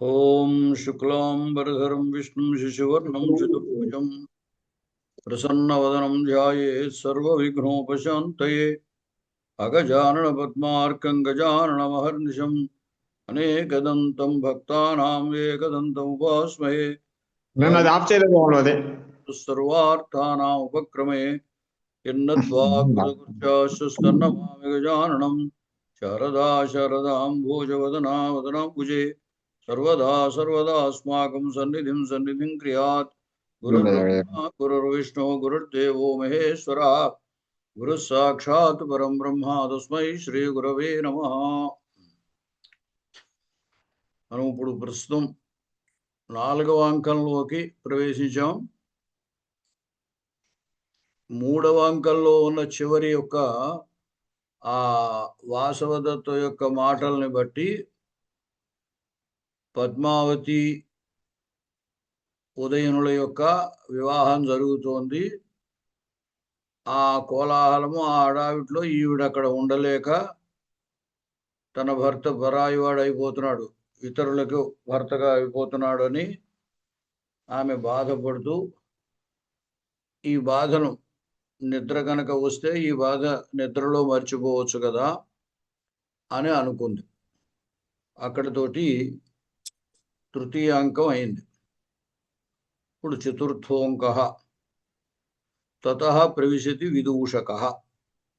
ఓం శుక్లాంబరధరం విష్ణుం శశివర్ణం చతుర్భుజం ప్రసన్నవదనం ధ్యాయేత్ సర్వవిఘ్నోపశాంతయే అగజానన పద్మార్కం గజాననమహర్నిశం అనేకదంతం భక్తానాం ఏకదంతం ఉపాస్మహే నేను అది ఆఫ్ చేయలేదు వాళ్ళు అదే సర్వార్థానాం ఉపక్రమే ఎన్నత్వా కృతకృత్యాశ్వస్తన్నమామి గజాననం శారదా శారదాంభోజవదనా వదనాంబుజే सर्वदा अस्माकं सन्निधिं क्रियात् गुरुर्ब्रह्मा गुरुर्विष्णु गुरुर्देवो महेश्वरः गुरुः साक्षात् परं ब्रह्म तस्मै श्री गुरवे नमः। మనం ఇప్పుడు ప్రస్తుతం 4వ అంకంలోకి ప్రవేశించాం. 3వ అంకంలో ఉన్న చివరి యొక్క ఆ వాసవదత్త యొక్క మాటల్ని బట్టి పద్మావతి ఉదయనుల యొక్క వివాహం జరుగుతోంది. ఆ కోలాహలము ఆ అడావిట్లో ఈవిడ అక్కడ ఉండలేక తన భర్త పరాయివాడు అయిపోతున్నాడు, ఇతరులకు భర్తగా అయిపోతున్నాడు అని ఆమె బాధపడుతూ ఈ బాధను నిద్ర కనుక వస్తే ఈ బాధ నిద్రలో మర్చిపోవచ్చు కదా అని అనుకుంది. అక్కడితోటి తృతీయ అంకం అయింది. ఇప్పుడు చతుర్థోంకః తతః ప్రవిశతి విదూషకః.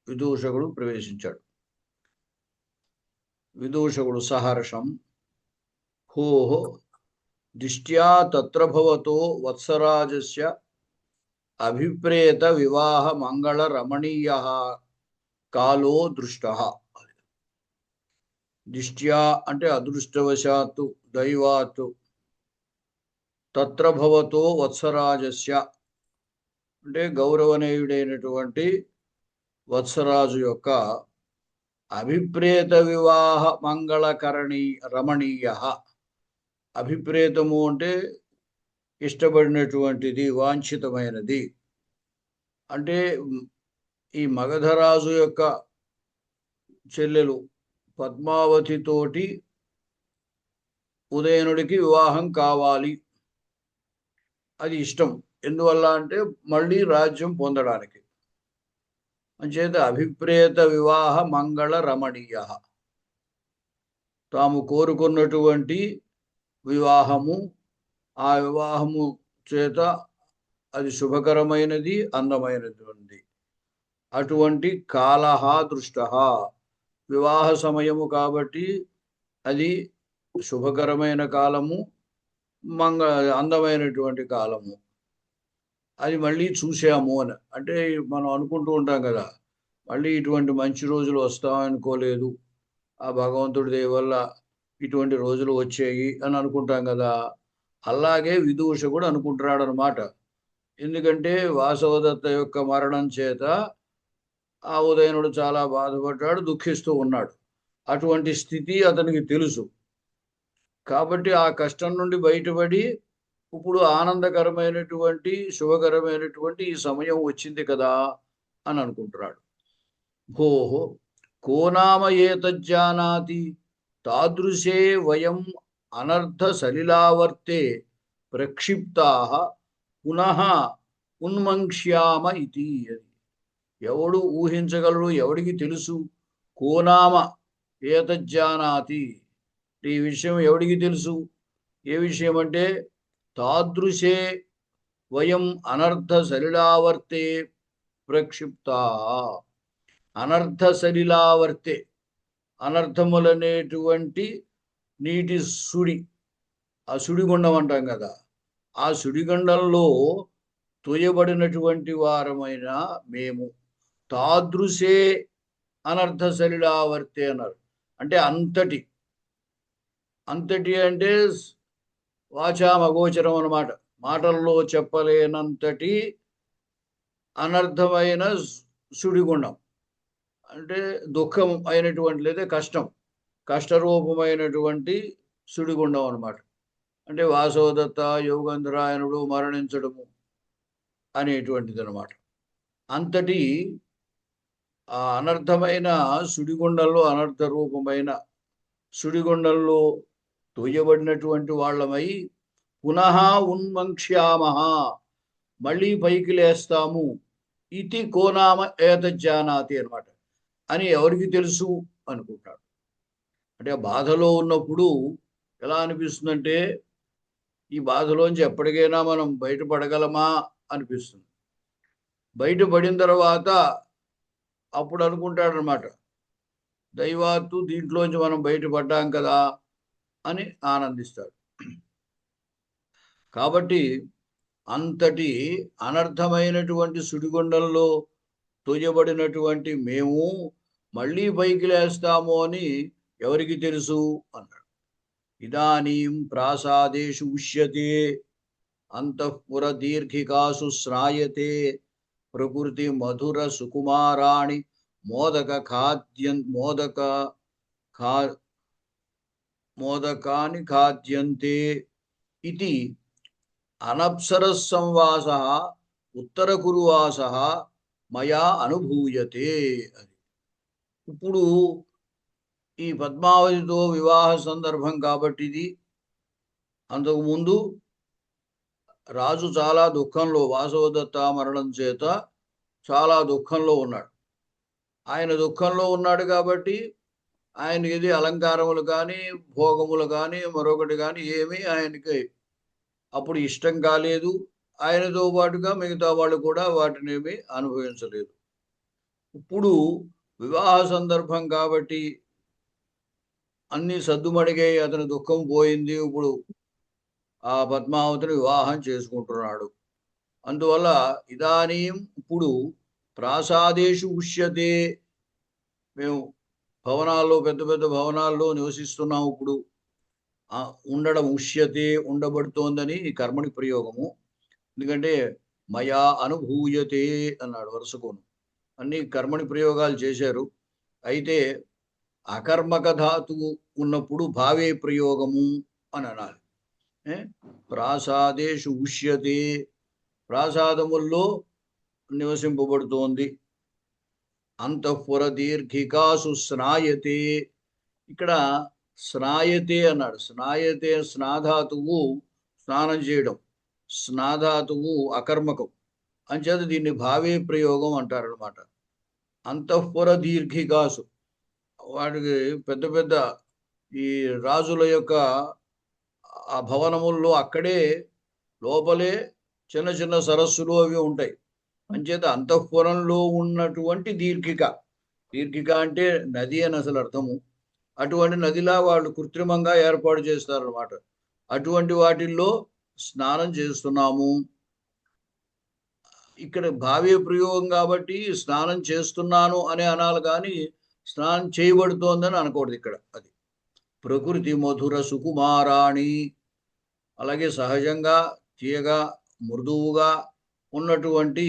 విదూషకుడు ప్రవేశించాడు. విదూషకుడు సహర్షం భోః దిష్ట్యా తత్ర భవతో వత్సరాజస్య అభిప్రేత వివాహ మంగళ రమణీయః కాలో దృష్టః. దిష్ట్యా అంటే అదృష్టవశాత్తు దైవాత్తు, తత్ర భవతో వత్సరాజస్య అంటే గౌరవనీయుడైనటువంటి వత్సరాజు యొక్క అభిప్రేత వివాహ మంగళకరణి రమణీయ. అభిప్రేతము అంటే ఇష్టపడినటువంటిది, వాంఛితమైనది. అంటే ఈ మగధరాజు యొక్క చెల్లెలు పద్మావతితోటి ఉదయనుడికి వివాహం కావాలి, అది ఇష్టం. ఎందువల్ల అంటే మళ్ళీ రాజ్యం పొందడానికి. అంచేత అభిప్రేత వివాహ మంగళ రమణీయ, తాము కోరుకున్నటువంటి వివాహము, ఆ వివాహము చేత అది శుభకరమైనది, అందమైనటువంటి అటువంటి కాలహ దృష్ట, వివాహ సమయము కాబట్టి అది శుభకరమైన కాలము, అందమైనటువంటి కాలము, అది మళ్ళీ చూసాము అని. అంటే మనం అనుకుంటూ ఉంటాం కదా, మళ్ళీ ఇటువంటి మంచి రోజులు వస్తామనుకోలేదు, ఆ భగవంతుడి దయ వల్ల ఇటువంటి రోజులు వచ్చాయి అని అనుకుంటాం కదా. అలాగే విదూషకుడు అనుకుంటున్నాడు అనమాట. ఎందుకంటే వాసవదత్త యొక్క మరణం చేత ఆ ఉదయనుడు చాలా బాధపడ్డాడు, దుఃఖిస్తూ ఉన్నాడు. అటువంటి స్థితి అతనికి తెలుసు. కాబట్టి ఆ కష్టం నుండి బయటపడి ఇప్పుడు ఆనందకరమైనటువంటి శుభకరమైనటువంటి ఈ సమయం వచ్చింది కదా అని అనుకుంటున్నాడు. భోహో కో నామ ఏతజ్జానాతి తాదృశే వయం అనర్థ సలిలావర్తే ప్రక్షిప్తాః పునః ఉన్మంక్ష్యామ ఇతి. ఎవడు ఊహించగలడు, ఎవడికి తెలుసు? కోనామ ఏతజ్జానాతి, ఈ విషయం ఎవడికి తెలుసు? ఏ విషయం అంటే తాదృశే వయం అనర్థ సలిలావర్తే ప్రక్షిప్తా. అనర్థ సలిలావర్తే, అనర్థములనేటువంటి నీటి సుడి, ఆ సుడిగుండం అంటాం కదా, ఆ సుడిగుండంలో తోయబడినటువంటి వారమైన మేము తాదృశే అనర్థ సలిలావర్తే అన్నారు. అంటే అంతటి, అంతటి అంటే వాచామగోచరం అన్నమాట, మాటల్లో చెప్పలేనంతటి అనర్థమైన సుడిగుండం. అంటే దుఃఖం అయినటువంటి లేదా కష్టం, కష్టరూపమైనటువంటి సుడిగుండం అన్నమాట. అంటే వాసవదత్త యోగంధరాయనుడు మరణించడము అనేటువంటిది అనమాట. అంతటి ఆ అనర్థమైన సుడిగుండంలో, అనర్థ రూపమైన సుడిగుండంలో తోయబడినటువంటి వాళ్ళమై పునః ఉన్మంక్ష్యామః మళ్ళీ పైకి లేస్తాము ఇతి కోనామ ఏతజ్జానాతి అనమాట అని ఎవరికి తెలుసు అనుకుంటాడు. అంటే బాధలో ఉన్నప్పుడు ఎలా అనిపిస్తుందంటే ఈ బాధలోంచి ఎప్పటికైనా మనం బయటపడగలమా అనిపిస్తుంది. బయటపడిన తర్వాత అప్పుడు అనుకుంటాడనమాట, దైవాత్తు దీంట్లోంచి మనం బయటపడ్డాం కదా అని ఆనందిస్తాడు. కాబట్టి అంతటి అనర్థమైనటువంటి సుడిగుండంలో తోయబడినటువంటి మేము మళ్ళీ పైకి లేస్తాము అని ఎవరికి తెలుసు అన్నాడు. ఇదానీం ప్రాసాదేషు ఉష్యతే అంతఃపుర దీర్ఘికాసు శ్రాయతే ప్రకృతి మధుర సుకుమారాణి మోదకాని ఖాద్యంతే ఇది అనప్సరస్ సంవాసః ఉత్తర కురువాసః మయా అనుభూయతే. అది ఇప్పుడు ఈ పద్మావతితో వివాహ సందర్భం కాబట్టి ఇది. అంతకుముందు రాజు చాలా దుఃఖంలో, వాసవదత్త మరణం చేత చాలా దుఃఖంలో ఉన్నాడు. ఆయన దుఃఖంలో ఉన్నాడు కాబట్టి ఆయనకి ఇది అలంకారములు కానీ భోగములు కానీ మరొకటి కానీ ఏమీ ఆయనకి అప్పుడు ఇష్టం కాలేదు. ఆయనతో పాటుగా మిగతా వాళ్ళు కూడా వాటిని ఏమీ అనుభవించలేదు. ఇప్పుడు వివాహ సందర్భం కాబట్టి అన్ని సద్దుమడిగాయి, అతని దుఃఖం పోయింది. ఇప్పుడు ఆ పద్మావతిని వివాహం చేసుకుంటున్నాడు. అందువల్ల ఇదానీం ఇప్పుడు ప్రాసాదేషు ఉష్యతే, మేము భవనాల్లో పెద్ద పెద్ద భవనాల్లో నివసిస్తున్నాం. ఇప్పుడు ఉండడం ఉష్యతే ఉండబడుతోందని కర్మని ప్రయోగము. ఎందుకంటే మయా అనుభూయతే అన్నాడు వరుసకోను. అన్ని కర్మని ప్రయోగాలు చేశారు. అయితే అకర్మక ధాతువు ఉన్నప్పుడు భావే ప్రయోగము అని అనాలి. ప్రాసాదేషు ఉష్యతే, ప్రాసాదముల్లో నివసింపబడుతోంది. అంతఃపుర దీర్ఘికాసు స్నాయతే, ఇక్కడ స్నాయతే అన్నాడు. స్నాయతే స్నాధాతువు స్నానం చేయడం, స్నాధాతువు అకర్మకం అంచేత దీన్ని భావే ప్రయోగం అంటారనమాట. అంతఃపుర దీర్ఘికాసు, వాటికి పెద్ద పెద్ద ఈ రాజుల యొక్క ఆ భవనముల్లో అక్కడే లోపలే చిన్న చిన్న సరస్సులు అవి ఉంటాయి. అంచేత అంతఃపురంలో ఉన్నటువంటి దీర్ఘిక, దీర్ఘిక అంటే నది అని అసలు అర్థము. అటువంటి నదిలా వాళ్ళు కృత్రిమంగా ఏర్పాటు చేస్తారనమాట. అటువంటి వాటిల్లో స్నానం చేస్తున్నాము. ఇక్కడ భావ్య ప్రయోగం కాబట్టి స్నానం చేస్తున్నాను అని అనాలి, కానీ స్నానం చేయబడుతోందని అనకూడదు ఇక్కడ. అది ప్రకృతి మధుర సుకుమారాణి, అలాగే సహజంగా తీయగా మృదువుగా ఉన్నటువంటి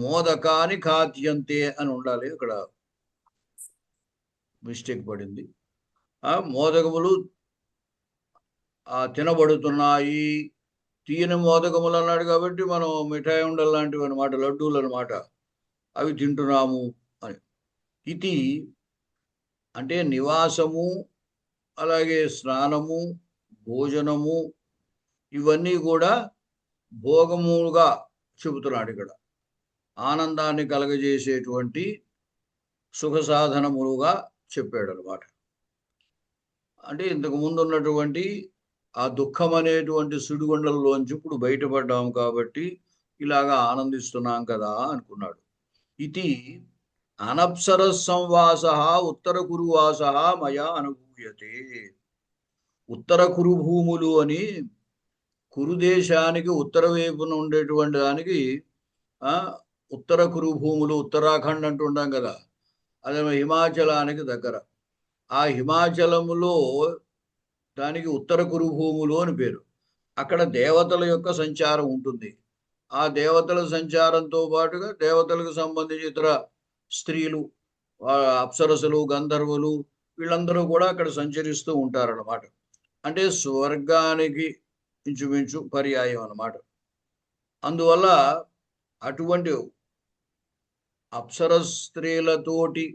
మోదకాని ఖాద్యంతే అని ఉండాలి. ఇక్కడ మిస్టేక్ పడింది. ఆ మోదకములు తినబడుతున్నాయి. తీయని మోదకములు అన్నాడు కాబట్టి మనం మిఠాయి ఉండలు లాంటివి అనమాట, లడ్డూలు అనమాట, అవి తింటున్నాము అని. ఇది అంటే నివాసము, అలాగే స్నానము, భోజనము, ఇవన్నీ కూడా భోగములుగా చెబుతున్నాడు ఇక్కడ. ఆనందాన్ని కలగజేసేటువంటి సుఖ సాధనములుగా చెప్పాడు అనమాట. అంటే ఇంతకు ముందు ఉన్నటువంటి ఆ దుఃఖం అనేటువంటి సుడిగుండల్లోంచి ఇప్పుడు బయటపడ్డాము కాబట్టి ఇలాగా ఆనందిస్తున్నాం కదా అనుకున్నాడు. ఇది అనప్సర సంవాస ఉత్తర కురువాస మయా అనుభూయతే. ఉత్తర కురుభూములు అని కురుదేశానికి ఉత్తర వైపున ఉండేటువంటి దానికి ఉత్తర కురుభూములు, ఉత్తరాఖండ్ అంటుంటాం కదా, అదే హిమాచలానికి దగ్గర. ఆ హిమాచలములో దానికి ఉత్తర కురుభూములు అని పేరు. అక్కడ దేవతల యొక్క సంచారం ఉంటుంది. ఆ దేవతల సంచారంతో పాటుగా దేవతలకు సంబంధించి ఇతర స్త్రీలు, అప్సరసులు, గంధర్వులు, వీళ్ళందరూ కూడా అక్కడ సంచరిస్తూ ఉంటారన్నమాట. అంటే స్వర్గానికి ఇంచుమించు పర్యాయం అన్నమాట. అందువల్ల అటువంటి అప్సర స్త్రీలతోటి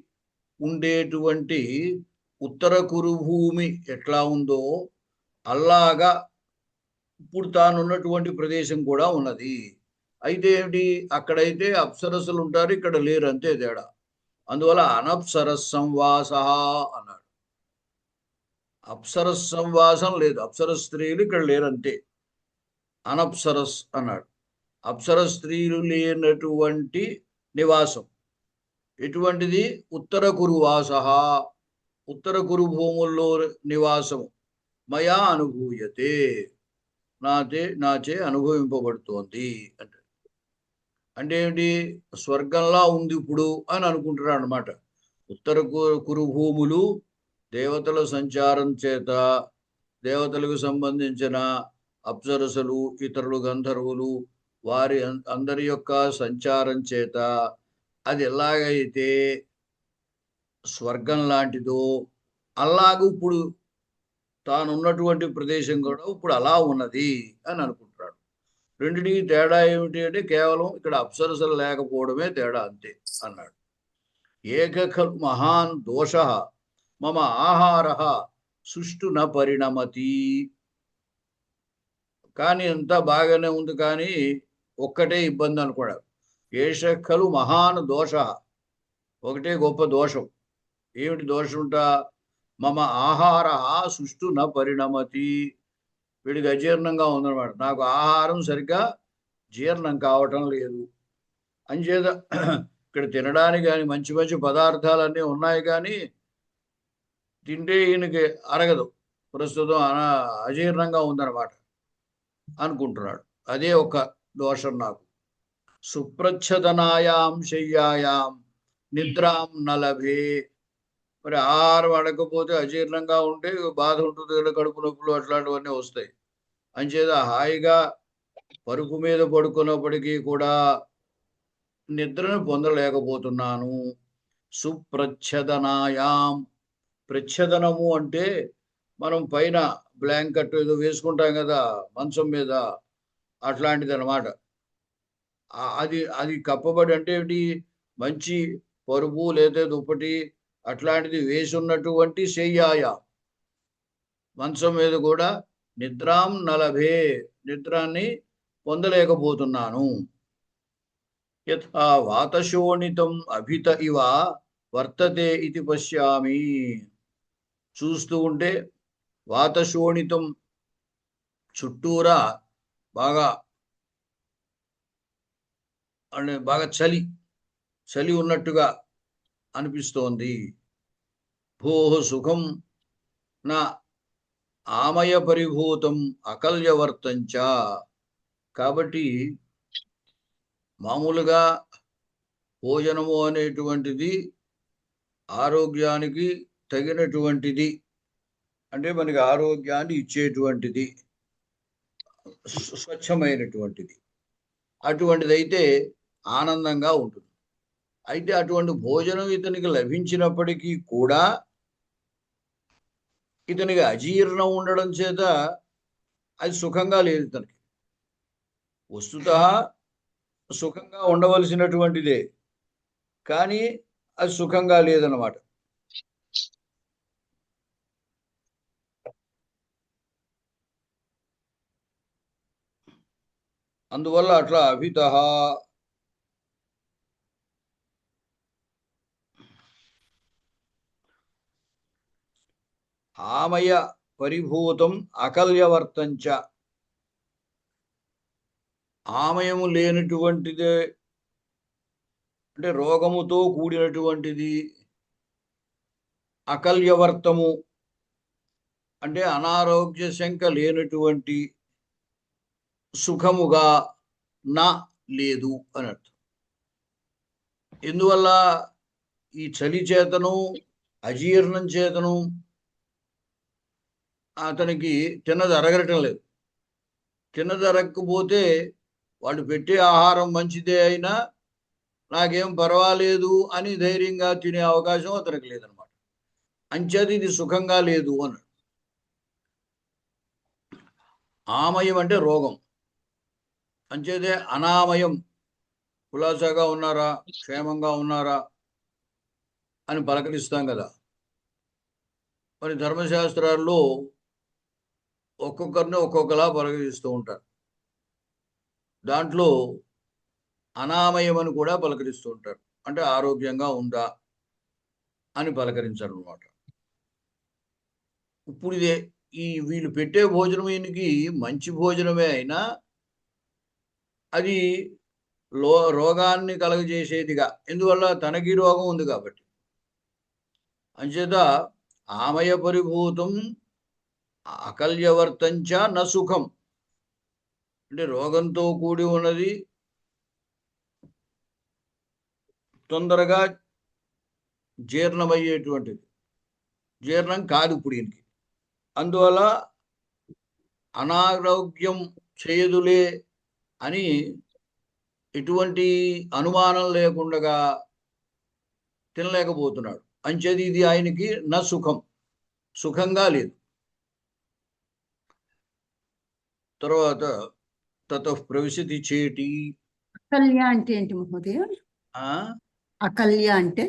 ఉండేటువంటి ఉత్తర కురు భూమి ఎట్లా ఉందో అలాగా ఇప్పుడు తానున్నటువంటి ప్రదేశం కూడా ఉన్నది. అయితే ఏమిటి, అక్కడైతే అప్సరస్సులు ఉంటారు, ఇక్కడ లేరు, అంతే తేడా. అందువల్ల అనప్సరస్ సంవాస అన్నాడు. అప్సరస్ సంవాసం లేదు, అప్సర స్త్రీలు ఇక్కడ లేరంతే, అనప్సరస్ అన్నాడు. అప్సర స్త్రీలు లేనటువంటి నివాసం ఎటువంటిది, ఉత్తర కురువాస, ఉత్తర కురు భూముల్లో నివాసము, మయా అనుభూయతే, నాచే అనుభవింపబడుతోంది అంటే. అంటే ఏంటి, స్వర్గంలా ఉంది ఇప్పుడు అని అనుకుంటున్నాడు అనమాట. ఉత్తర కురు భూములు దేవతల సంచారం చేత, దేవతలకు సంబంధించిన అప్సరసలు, ఇతరులు గంధర్వులు, వారి అందరి యొక్క సంచారం చేత అది ఎలాగైతే స్వర్గం లాంటిదో అలాగూ ఇప్పుడు తానున్నటువంటి ప్రదేశం కూడా ఇప్పుడు అలా ఉన్నది అని అనుకుంటున్నాడు. రెండిటికి తేడా ఏమిటి అంటే కేవలం ఇక్కడ అప్సరసలు లేకపోవడమే తేడా, అంతే అన్నాడు. ఏకఖల్ మహాన్ దోష మమ ఆహార సుష్టు న పరిణమతి. కానీ అంతా బాగానే ఉంది, కానీ ఒక్కటే ఇబ్బంది అనుకున్నాడు. ఏషఖలు మహాన్ దోష, ఒకటే గొప్ప దోషం. ఏమిటి దోషంట, మమ ఆహార సుష్టు న పరిణమతి. వీడికి అజీర్ణంగా ఉందన్నమాట, నాకు ఆహారం సరిగ్గా జీర్ణం కావటం లేదు. అంచేత ఇక్కడ తినడానికి కానీ మంచి మంచి పదార్థాలన్నీ ఉన్నాయి, కానీ తింటే ఈయనకి అరగదు, ప్రస్తుతం అజీర్ణంగా ఉందన్నమాట అనుకుంటున్నాడు. అదే ఒక దోషం నాకు. సుప్రచ్ఛదనాయాం శయ్యాయాం నిద్రాం నలభే. మరి ఆహారం అడగకపోతే అజీర్ణంగా ఉంటే బాధ ఉంటుంది కదా, కడుపు నొప్పులు అట్లాంటివన్నీ వస్తాయి. అంచేత హాయిగా పరుపు మీద పడుకున్నప్పటికీ కూడా నిద్రను పొందలేకపోతున్నాను. సుప్రచ్ఛదనాయాం, ప్రచ్ఛదనము అంటే మనం పైన బ్లాంకెట్ ఏదో వేసుకుంటాం కదా మంచం మీద, అట్లాంటిది అనమాట. అది అది కప్పబడి అంటే ఏంటి, మంచి పరుపు లేదా దుప్పటి అట్లాంటిది వేసి ఉన్నటువంటి శయ్యాయ, మంచం మీద కూడా నిద్రాం నలభే, నిద్రాన్ని పొందలేకపోతున్నాను. యథా వాతశోణితం అభిత ఇవ వర్తతే ఇది పశ్యామి. చూస్తూ ఉంటే వాతశోణితం, చుట్టూరా బాగా బాగా చలి ఉన్నట్టుగా అనిపిస్తోంది. భోః సుఖం నా ఆమయ పరిభూతం అకల్యవర్తంచ. కాబట్టి మామూలుగా భోజనము అనేటువంటిది ఆరోగ్యానికి తగినటువంటిది, అంటే మనకి ఆరోగ్యాన్ని ఇచ్చేటువంటిది, స్వచ్ఛమైనటువంటిది. అటువంటిదైతే ఆనందంగా ఉంటుంది. అయితే అటువంటి భోజనం ఇతనికి లభించినప్పటికీ కూడా ఇతనికి అజీర్ణం ఉండడం చేత అది సుఖంగా లేదు. ఇతనికి వస్తుతః సుఖంగా ఉండవలసినటువంటిదే, కానీ అది సుఖంగా లేదన్నమాట. అందువల్ల అట్లా అభితః ఆమయ పరిభూతం అకల్యవర్తంచ, ఆమయము లేనటువంటిదే అంటే రోగముతో కూడినటువంటిది, అకల్యవర్తము అంటే అనారోగ్య శంక లేనటువంటి, సుఖముగా నా లేదు అని అర్థం. ఎందువల్ల, ఈ చలి చేతను అజీర్ణం చేతను అతనికి తిన్నది అరగటం లేదు. తిన్నది అరగకపోతే వాళ్ళు పెట్టే ఆహారం మంచిదే అయినా నాకేం పర్వాలేదు అని ధైర్యంగా తినే అవకాశం అతనికి లేదనమాట. అంచేది ఇది సుఖంగా లేదు అన్నాడు. ఆమయం అంటే రోగం, అంచేదే అనామయం, కులాసాగా ఉన్నారా, క్షేమంగా ఉన్నారా అని పలకరిస్తాం కదా. మరి ధర్మశాస్త్రాల్లో ఒక్కొక్కరిని ఒక్కొక్కలా పలకరిస్తూ ఉంటారు. దాంట్లో అనామయమని కూడా పలకరిస్తూ ఉంటారు. అంటే ఆరోగ్యంగా ఉందా అని పలకరించారు అనమాట. ఇప్పుడు వీళ్ళు పెట్టే భోజనం ఈయనకి మంచి భోజనమే అయినా అది రోగాన్ని కలగజేసేదిగా, ఎందువల్ల తనకి రోగం ఉంది కాబట్టి. అంచేత ఆమయ పరిభూతం అకల్యవర్తంచ న సుఖం, అంటే రోగంతో కూడి ఉన్నది, తొందరగా జీర్ణమయ్యేటువంటిది, జీర్ణం కాదు ఇప్పుడు ఈయనకి. అందువల్ల అనారోగ్యం చేయదులే అని ఎటువంటి అనుమానం లేకుండా తినలేకపోతున్నాడు. అంచేది ఇది ఆయనకి నా సుఖంగా లేదు. తర్వాత తతః ప్రవిశతి చేటి. అకల్య అంటే ఏంటి మహోదయ? అకల్య అంటే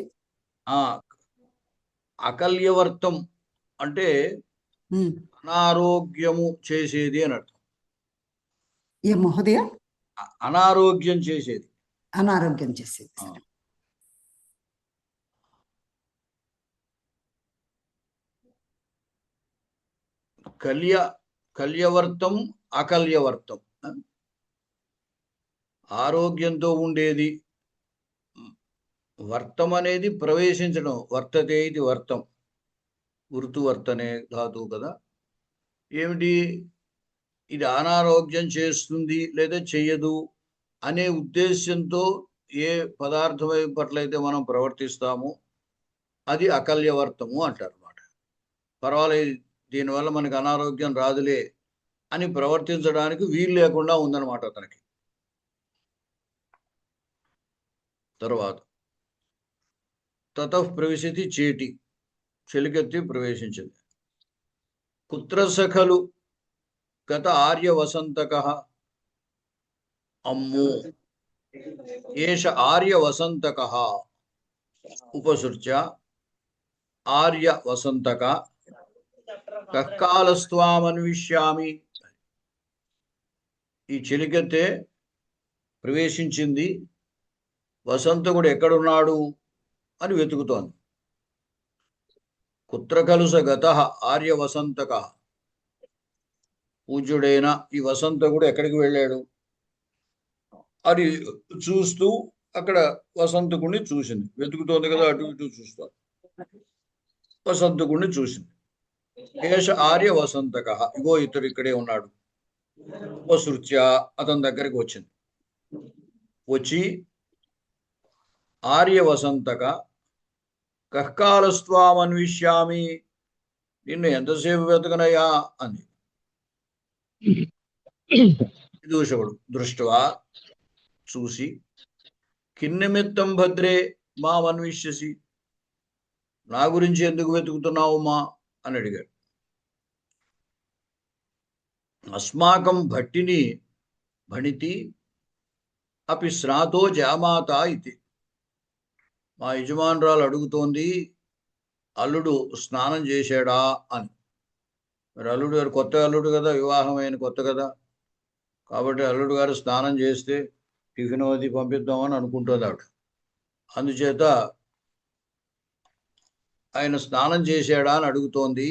అకల్యవర్తం అంటే అనారోగ్యము చేసేది అని అర్థం. ఏ మహోదయ? అనారోగ్యం చేసేది, అనారోగ్యం చేసేది. కల్యవర్తం అకల్యవర్తం, ఆరోగ్యంతో ఉండేది. వర్తం అనేది ప్రవేశించడం, వర్తతే ఇది వర్తం, వృతువర్తనే ధాతువు కదా. ఏమిటి ఇది? అనారోగ్యం చేస్తుంది లేదా చెయ్యదు అనే ఉద్దేశంతో ఏ పదార్థం పట్లయితే మనం ప్రవర్తిస్తామో అది అకల్యవర్తము అంటారు అన్నమాట. పర్వాలేదు, దీనివల్ల మనకు అనారోగ్యం రాదులే అని ప్రవర్తించడానికి వీలు లేకుండా ఉందన్నమాట అతనికి. తర్వాత తతః ప్రవిశతి చేటి, చెలికెత్తి ప్రవేశించింది. కుత్ర సఖలు గత ఆర్య వసంతకః. అమ్మో ఏష ఆర్య వసంతకః ఉపసృత్య ఆర్య వసంతక కఃకాలస్త్వామన్విష్యామి. ఈ చెలికెత్తే ప్రవేశించింది, వసంతకుడు ఎక్కడున్నాడు అని వెతుకుతోంది. కుత్ర ఖలు స గతః ఆర్య వసంతకః. పూజ్యుడైన ఈ వసంతకుడు ఎక్కడికి వెళ్ళాడు అని చూస్తూ అక్కడ వసంతకుడిని చూసింది. వెతుకుతోంది కదా, అటు ఇటు చూస్తాను. వసంతకుడిని చూసింది. ఏష ఆర్య వసంతకః, ఇగో ఇతడు ఇక్కడే ఉన్నాడు. ఉపసృత్య అతని దగ్గరికి వచ్చింది. వచ్చి ఆర్య వసంతక కఃకాలస్త్వామన్విష్యామి, నిన్ను ఎంతసేపు వెతకనయ్యా అంది. విదూషకుడు దృష్ట్వా చూసి, కిన్నిమిత్తం భద్రే మామన్విష్యసి, నా గురించి ఎందుకు వెతుకుతున్నావు మా అని అడిగాడు. అస్మాకం భట్టిని భణితి అపి స్నాతో జామాత ఇది. మా యజమానురాలు అడుగుతోంది, అల్లుడు స్నానం చేశాడా అని. మరి అల్లుడు గారు కొత్త అల్లుడు కదా, వివాహం అయిన కొత్త కదా, కాబట్టి అల్లుడు గారు స్నానం చేస్తే టిఫిన్ అది పంపిద్దామని అనుకుంటుంది ఆవిడ. అందుచేత ఆయన స్నానం చేశాడా అని అడుగుతోంది.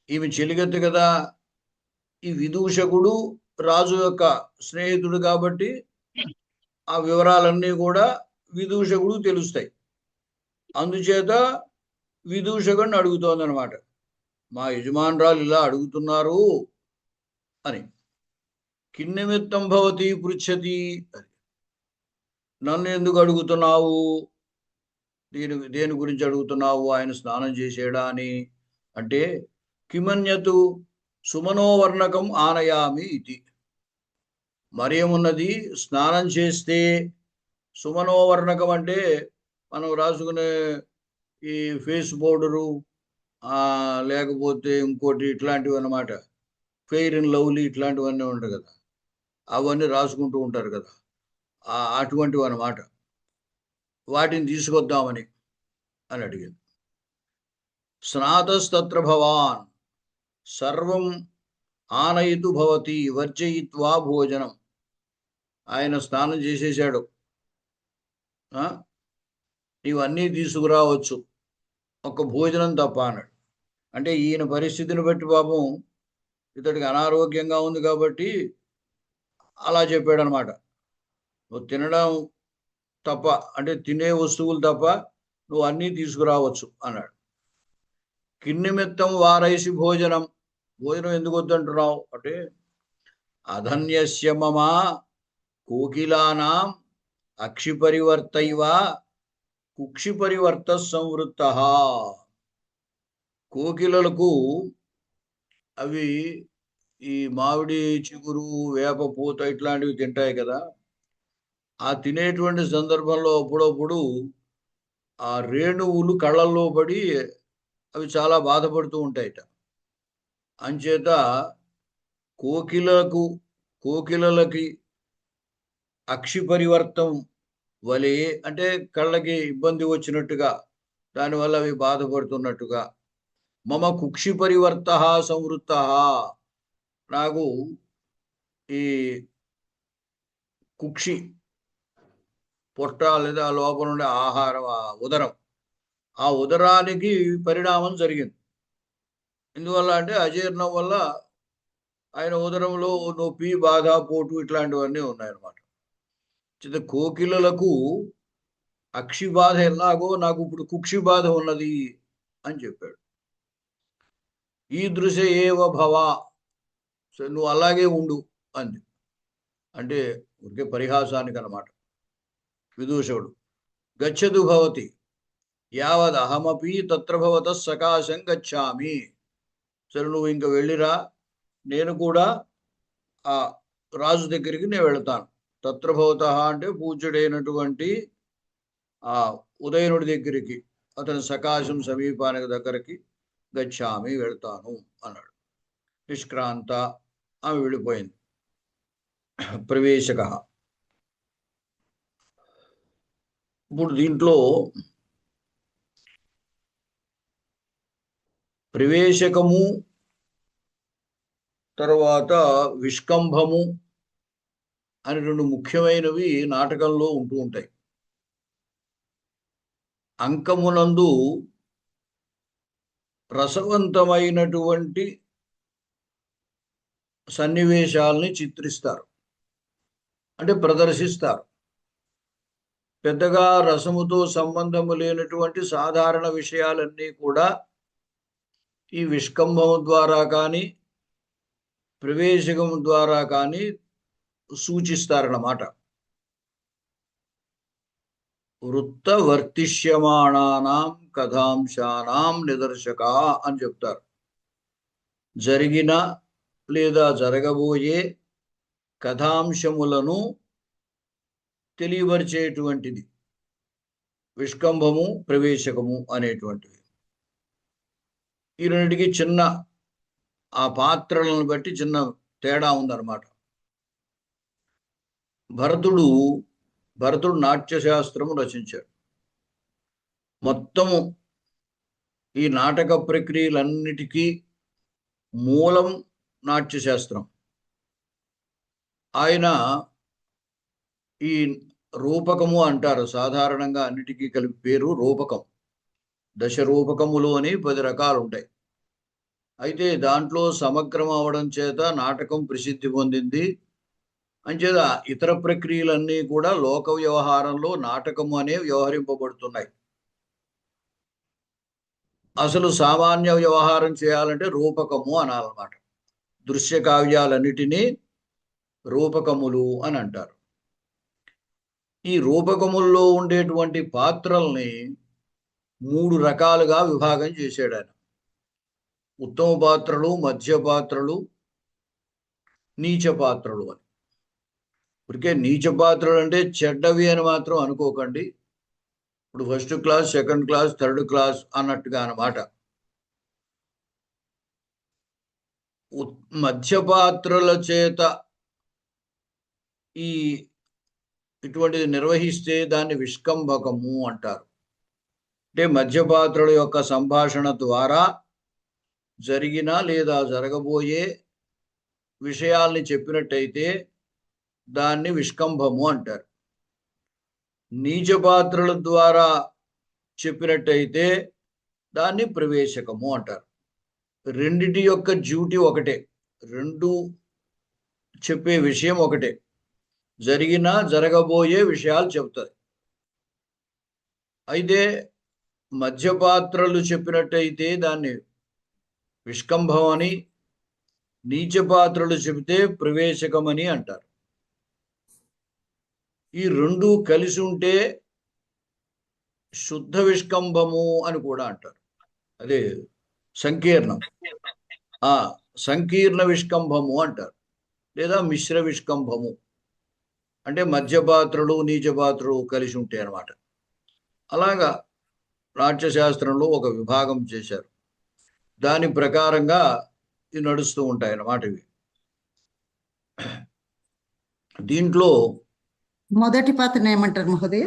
ఈమె చెలిగత్తి కదా, ఈ విదూషకుడు రాజు యొక్క స్నేహితుడు కాబట్టి ఆ వివరాలన్నీ కూడా విదూషకుడు తెలుస్తాయి. అందుచేత విదూషకుడిని అడుగుతోంది అనమాట, మా యజమానురాలు ఇలా అడుగుతున్నారు అని. కిన్నిమిత్తం భవతి పృచ్చతి, నన్ను ఎందుకు అడుగుతున్నావు, దేని గురించి అడుగుతున్నావు, ఆయన స్నానం చేసేడా అని. అంటే కిమన్యతు సుమనోవర్ణకం ఆనయామి ఇది. మరేమున్నది, స్నానం చేస్తే సుమనోవర్ణకం అంటే మనం రాసుకునే ఈ ఫేస్ పౌడరు లేకపోతే ఇంకోటి ఇట్లాంటివి అన్నమాట, ఫెయిర్ అండ్ లవ్లీ ఇట్లాంటివన్నీ ఉంటాయి కదా, అవన్నీ రాసుకుంటూ ఉంటారు కదా, అటువంటివి అన్నమాట. వాటిని తీసుకొద్దామని అని అడిగింది. స్నాతస్తత్ర భవాన్ సర్వం ఆనయితు భవతి వర్జయిత్వా భోజనం. ఆయన స్నానం చేసేసాడు, నీవన్నీ తీసుకురావచ్చు, ఒక భోజనం తప్ప అన్నాడు. అంటే ఈయన పరిస్థితిని బట్టి పాపం ఇతడికి అనారోగ్యంగా ఉంది కాబట్టి అలా చెప్పాడు అనమాట. నువ్వు తినడం తప్ప, అంటే తినే వస్తువులు తప్ప నువ్వు అన్నీ తీసుకురావచ్చు అన్నాడు. కిన్నిమిత్తం వారైసి భోజనం, భోజనం ఎందుకు వద్దంటున్నావు అంటే అధన్యస్య మమ కోకిలానాం అక్షిపరివర్తైవ కుక్షిపరివర్త సంవృత్త. కోకిలలకు అవి ఈ మామిడి చిగురు, వేప పూత ఇట్లాంటివి తింటాయి కదా, ఆ తినేటువంటి సందర్భంలో అప్పుడప్పుడు ఆ రేణువులు కళ్ళల్లో పడి అవి చాలా బాధపడుతూ ఉంటాయట. అంచేత కోకిలలకి అక్షి పరివర్తం వలె, అంటే కళ్ళకి ఇబ్బంది వచ్చినట్టుగా, దానివల్ల అవి బాధపడుతున్నట్టుగా, మమ కుక్షి పరివర్త సంవృత్త, నాకు ఈ కుక్షి పొట్ట లేదా లోపల ఉండే ఆహారం, ఆ ఉదరానికి పరిణామం జరిగింది. ఎందువల్ల అంటే అజీర్ణం వల్ల ఆయన ఉదరంలో నొప్పి, బాధ, పోటు ఇట్లాంటివన్నీ ఉన్నాయన్నమాట. కోకిలలకు అక్షి బాధ ఎలాగో నాకు ఇప్పుడు కుక్షి బాధ ఉన్నది అని చెప్పాడు. ఈ దృశ ఏవ భవ, సో నువ్వు అలాగే ఉండు అంది. అంటే ఊరికే పరిహాసానికి అన్నమాట. విదూషకుడు గచ్చదు భవతి యావద్ అహమపి తత్ర భవత సకాశం గచ్చామి. సరే నువ్వు ఇంక వెళ్ళిరా, నేను కూడా ఆ రాజు దగ్గరికి నేను వెళతాను. తత్రభవత అంటే పూజ్యుడైనటువంటి ఆ ఉదయనుడి దగ్గరికి, అతని సకాశం సమీపానికి దగ్గరికి గచ్చామి, వెళ్తాను అన్నాడు. నిష్క్రాంత, ఆమె వెళ్ళిపోయింది. ప్రవేశక. ఇప్పుడు దీంట్లో ప్రవేశకము తర్వాత విష్కంభము అని రెండు ముఖ్యమైనవి నాటకంలో ఉంటూ ఉంటాయి. అంకమునందు రసవంతమైనటువంటి సన్నివేశాలని చిత్రిస్తారు, అంటే ప్రదర్శిస్తారు. పెద్దగా రసముతో సంబంధము లేనటువంటి సాధారణ విషయాలన్నీ కూడా ఈ విష్కంభము ద్వారా కానీ ప్రవేశకము ద్వారా కానీ సూచిస్తారన్నమాట. వృత్తవర్తిష్యమాణానాం కథాంశానాం నిదర్శక అని చెప్తారు. జరిగిన లేదా జరగబోయే కథాంశములను తెలియపరిచేటువంటిది విష్కంభము, ప్రవేశకము అనేటువంటివి. ఈ రెండింటికి చిన్న ఆ పాత్రలను బట్టి చిన్న తేడా ఉందన్నమాట. భరతుడు నాట్యశాస్త్రము రచించాడు. మొత్తము ఈ నాటక ప్రక్రియలన్నిటికీ మూలం నాట్యశాస్త్రం. ఆయన ఈ రూపకము అంటారు, సాధారణంగా అన్నిటికీ కలిపి పేరు రూపకం. దశరూపకములు అని 10 రకాలు ఉంటాయి. అయితే దాంట్లో సమగ్రం అవడం చేత నాటకం ప్రసిద్ధి పొందింది. అంచేత ఇతర ప్రక్రియలన్నీ కూడా లోక వ్యవహారంలో నాటకము అనే వ్యవహరింపబడుతున్నాయి. అసలు సామాన్య వ్యవహారం చేయాలంటే రూపకము అనాలన్నమాట. దృశ్య కావ్యాలన్నిటినీ రూపకములు అని అంటారు. ఈ రూపకముల్లో ఉండేటువంటి పాత్రల్ని 3 రకాలుగా విభాగం చేశాడు ఆయన. ఉత్తమ పాత్రలు, మధ్య పాత్రలు, నీచ పాత్రలు అని. ఇప్పటికే నీచ పాత్రలు అంటే చెడ్డవి అని మాత్రం అనుకోకండి. ఇప్పుడు first class, second class, third class అన్నట్టుగా అన్నమాట. మధ్య పాత్రల చేత ఇటువంటిది నిర్వహిస్తే దాన్ని విష్కంభకము అంటారు. అంటే మధ్యపాత్రుల యొక్క సంభాషణ ద్వారా జరిగిన లేదా జరగబోయే విషయాల్ని చెప్పినట్టయితే దాన్ని విష్కంభము అంటారు. నీచపాత్రుల ద్వారా చెప్పినట్టయితే దాన్ని ప్రవేశకము అంటారు. రెండిటి యొక్క డ్యూటీ ఒకటే, రెండు చెప్పే విషయం ఒకటే, జరిగిన జరగబోయే విషయాలు చెప్తాయి. అయితే మధ్యపాత్రలు చెప్పినట్టయితే దాన్ని విష్కంభం అని, నీచపాత్రలు చెబితే ప్రవేశకమని అంటారు. ఈ రెండు కలిసి ఉంటే శుద్ధ విష్కంభము అని కూడా అంటారు. అదే సంకీర్ణం, సంకీర్ణ విష్కంభము అంటారు, లేదా మిశ్ర విష్కంభము. అంటే మధ్యపాత్రలు నీచపాత్రలు కలిసి ఉంటాయి అన్నమాట. అలాగా నాట్యశాస్త్రంలో ఒక విభాగం చేశారు. దాని ప్రకారంగా ఇవి నడుస్తూ ఉంటాయి అన్నమాట. ఇవి దీంట్లో మొదటి పాత్రను ఏమంటారు మహోదయ?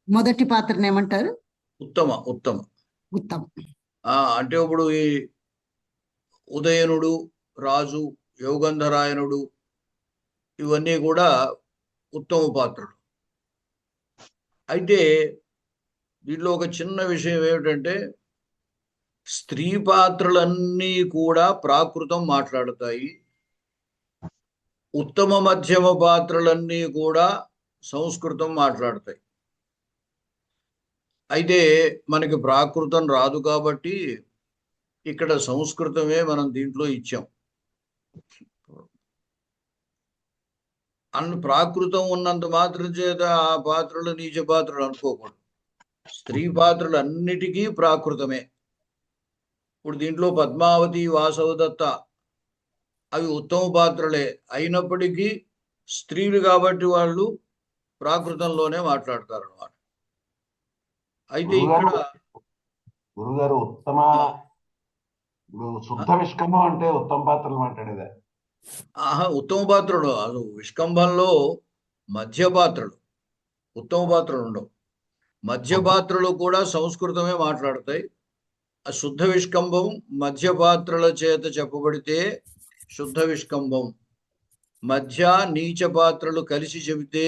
మొదటి పాత్రను ఏమంటారు? ఉత్తమ ఉత్తమ ఉత్తమ. అంటే ఇప్పుడు ఈ ఉదయనుడు, రాజు, యోగంధరాయనుడు ఇవన్నీ కూడా ఉత్తమ పాత్రలు. అయితే దీంట్లో ఒక చిన్న విషయం ఏమిటంటే, స్త్రీ పాత్రలన్నీ కూడా ప్రాకృతం మాట్లాడతాయి, ఉత్తమ మధ్యమ పాత్రలన్నీ కూడా సంస్కృతం మాట్లాడతాయి. అయితే మనకి ప్రాకృతం రాదు కాబట్టి ఇక్కడ సంస్కృతమే మనం దీంట్లో ఇచ్చాం. ప్రాకృతం ఉన్నంత మాత్రం చేత ఆ పాత్రలు నీచ పాత్రలు అనుకోకూడదు. స్త్రీ పాత్రలు అన్నిటికీ ప్రాకృతమే. ఇప్పుడు దీంట్లో పద్మావతి, వాసవదత్త అవి ఉత్తమ పాత్రలే అయినప్పటికీ స్త్రీలు కాబట్టి వాళ్ళు ప్రాకృతంలోనే మాట్లాడతారు అన్నమాట. అయితే ఇక్కడ గురుగారు ఉత్తమ శుద్ధ విష్కంభం అంటే ఉత్తమ పాత్రలు మాట్లాడేదా? ఉత్తమ పాత్రలు అది విష్కంభంలో మధ్య పాత్రలు, ఉత్తమ పాత్రలు ఉండవు. మధ్య పాత్రలు కూడా సంస్కృతమే మాట్లాడతాయి. ఆ శుద్ధ విష్కంభం మధ్య పాత్రల చేత చెప్పబడితే శుద్ధ విష్కంభం, మధ్య నీచ పాత్రలు కలిసి చెబితే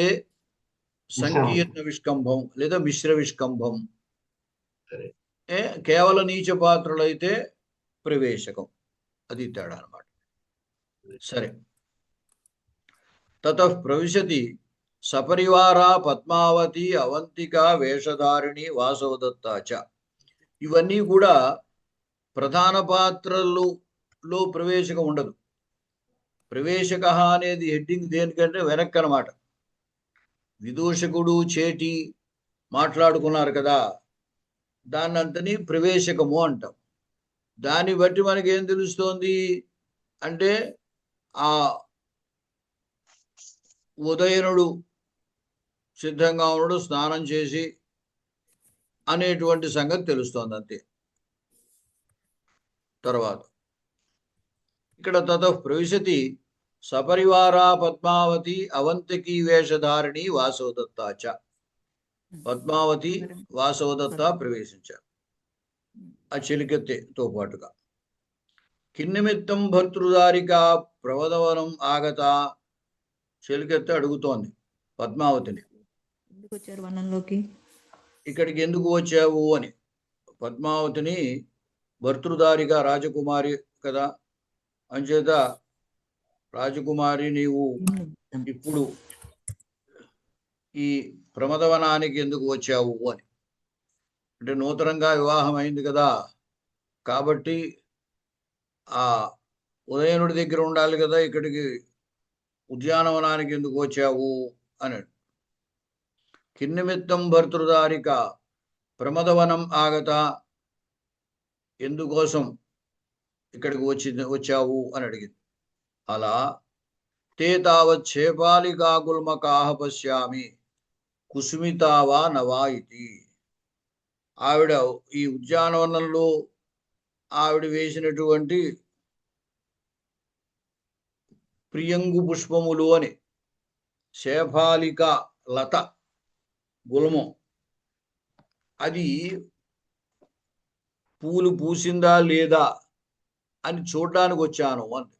సంకీర్ణ విష్కంభం లేదా మిశ్ర విష్కంభం. కేవల నీచ పాత్రలు అయితే ప్రవేశకం. అది తేడా అన్నమాట. సరే, తతః ప్రవిశతి సపరివారా పద్మావతి అవంతిక వేషధారిణి వాసవదత్తాచ. ఇవన్నీ కూడా ప్రధాన పాత్రల్లో ప్రవేశకం ఉండదు. ప్రవేశక అనేది హెడ్డింగ్ దేనికంటే వెనక్కి అన్నమాట. విదూషకుడు, చేటి మాట్లాడుకున్నారు కదా, దాన్నంతని ప్రవేశకము అంటాం. దాన్ని బట్టి మనకి ఏం తెలుస్తోంది అంటే, ఆ ఉదయనుడు సిద్ధంగా ఉన్నాడు, స్నానం చేసి అనేటువంటి సంగతి తెలుస్తోంది అంతే. తర్వాత ఇక్కడ తతః ప్రవిశతి సపరివారా పద్మావతి అవంతికి వేషధారిణి వాసవదత్తాచ. పద్మావతి, వాసవదత్త ప్రవేశించారు ఆ చెలికత్తెతో పాటుగా. కిన్నిమిత్తం భర్తృదారిక ప్రవదవనం ఆగత. చెలికత్తె అడుగుతోంది పద్మావతిని, ఎందుకు వచ్చారు వనంలోకి, ఇక్కడికి ఎందుకు వచ్చావు అని. పద్మావతిని భర్తృదారిగా రాజకుమారి కదా, అంచేత రాజకుమారి నీవు ఇప్పుడు ఈ ప్రమదవనానికి ఎందుకు వచ్చావు అని. అంటే నూతనంగా వివాహం అయింది కదా, కాబట్టి ఆ ఉదయనుడి దగ్గర ఉండాలి కదా, ఇక్కడికి ఉద్యానవనానికి ఎందుకు వచ్చావు అని. కిన్నిమిత్తం భర్తృదారిక ప్రమదవనం ఆగత, ఎందుకోసం ఇక్కడికి వచ్చావు అని అడిగింది. అలా తే తావత్ చేపాలికా గుల్మకాహ పశ్యామి కుసుమితావా నవా ఇతి. ఆవిడ ఈ ఉద్యానవనంలో ఆవిడ వేసినటువంటి ప్రియంగు పుష్పములు అని, శేఫాలిక లత గుల్మం, అది పూలు పూసిందా లేదా అని చూడడానికి వచ్చాను అంది.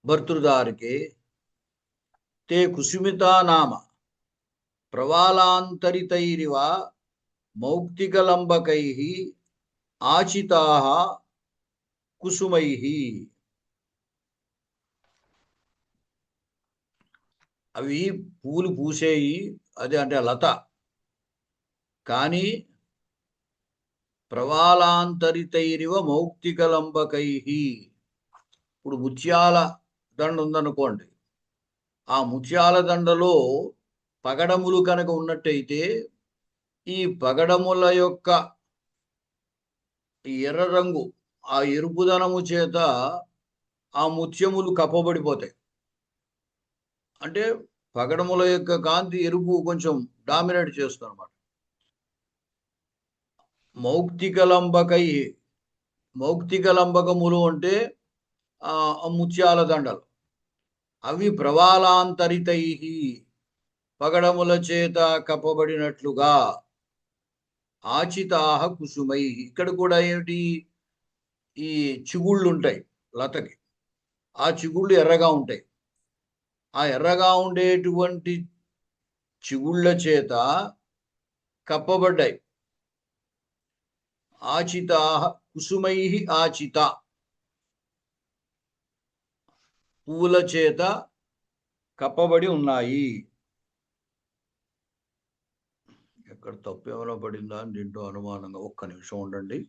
భర్తృదారికి తే కుసుమితా నామ ప్రవాలాంతరితైరివ మౌక్తికలంబకైః ఆచితాః కుసుమైః. అవి పూలు పూసేయి, అది అంటే లత, కానీ ప్రవాలాంతరితైరివ మౌక్తికలంబకైః. ఇప్పుడు ముత్యాల దండ ఉందనుకోండి, ఆ ముత్యాల దండలో పగడములు కనుక ఉన్నట్టయితే ఈ పగడముల యొక్క ఎర్ర రంగు, ఆ ఎరుపుదనము చేత ఆ ముత్యములు కప్పబడిపోతాయి. అంటే పగడముల యొక్క కాంతి ఎరుపు కొంచెం డామినేట్ చేస్తుంది అన్నమాట. మౌక్తికలంబకై, మౌక్తికలంబకములు అంటే ముత్యాల దండలు. అవి ప్రవాలాంతరితై, పగడముల చేత కప్పబడినట్లుగా, ఆచితాహ కుసుమై. ఇక్కడ కూడా ఏమిటి, ఈ చిగుళ్ళు ఉంటాయి లతకి, ఆ చిగుళ్ళు ఎర్రగా ఉంటాయి. ఆ ఎర్రగా ఉండేటువంటి చిగుళ్ళ చేత కప్పబడ్డాయి. ఆచితాహ కుసుమై ఆచిత, పూల చేత కప్పబడి ఉన్నాయి. ఎక్కడ తప్పు ఏమైనా పడిందా అని దీంట్లో అనుమానంగా, ఒక్క నిమిషం ఉండండి.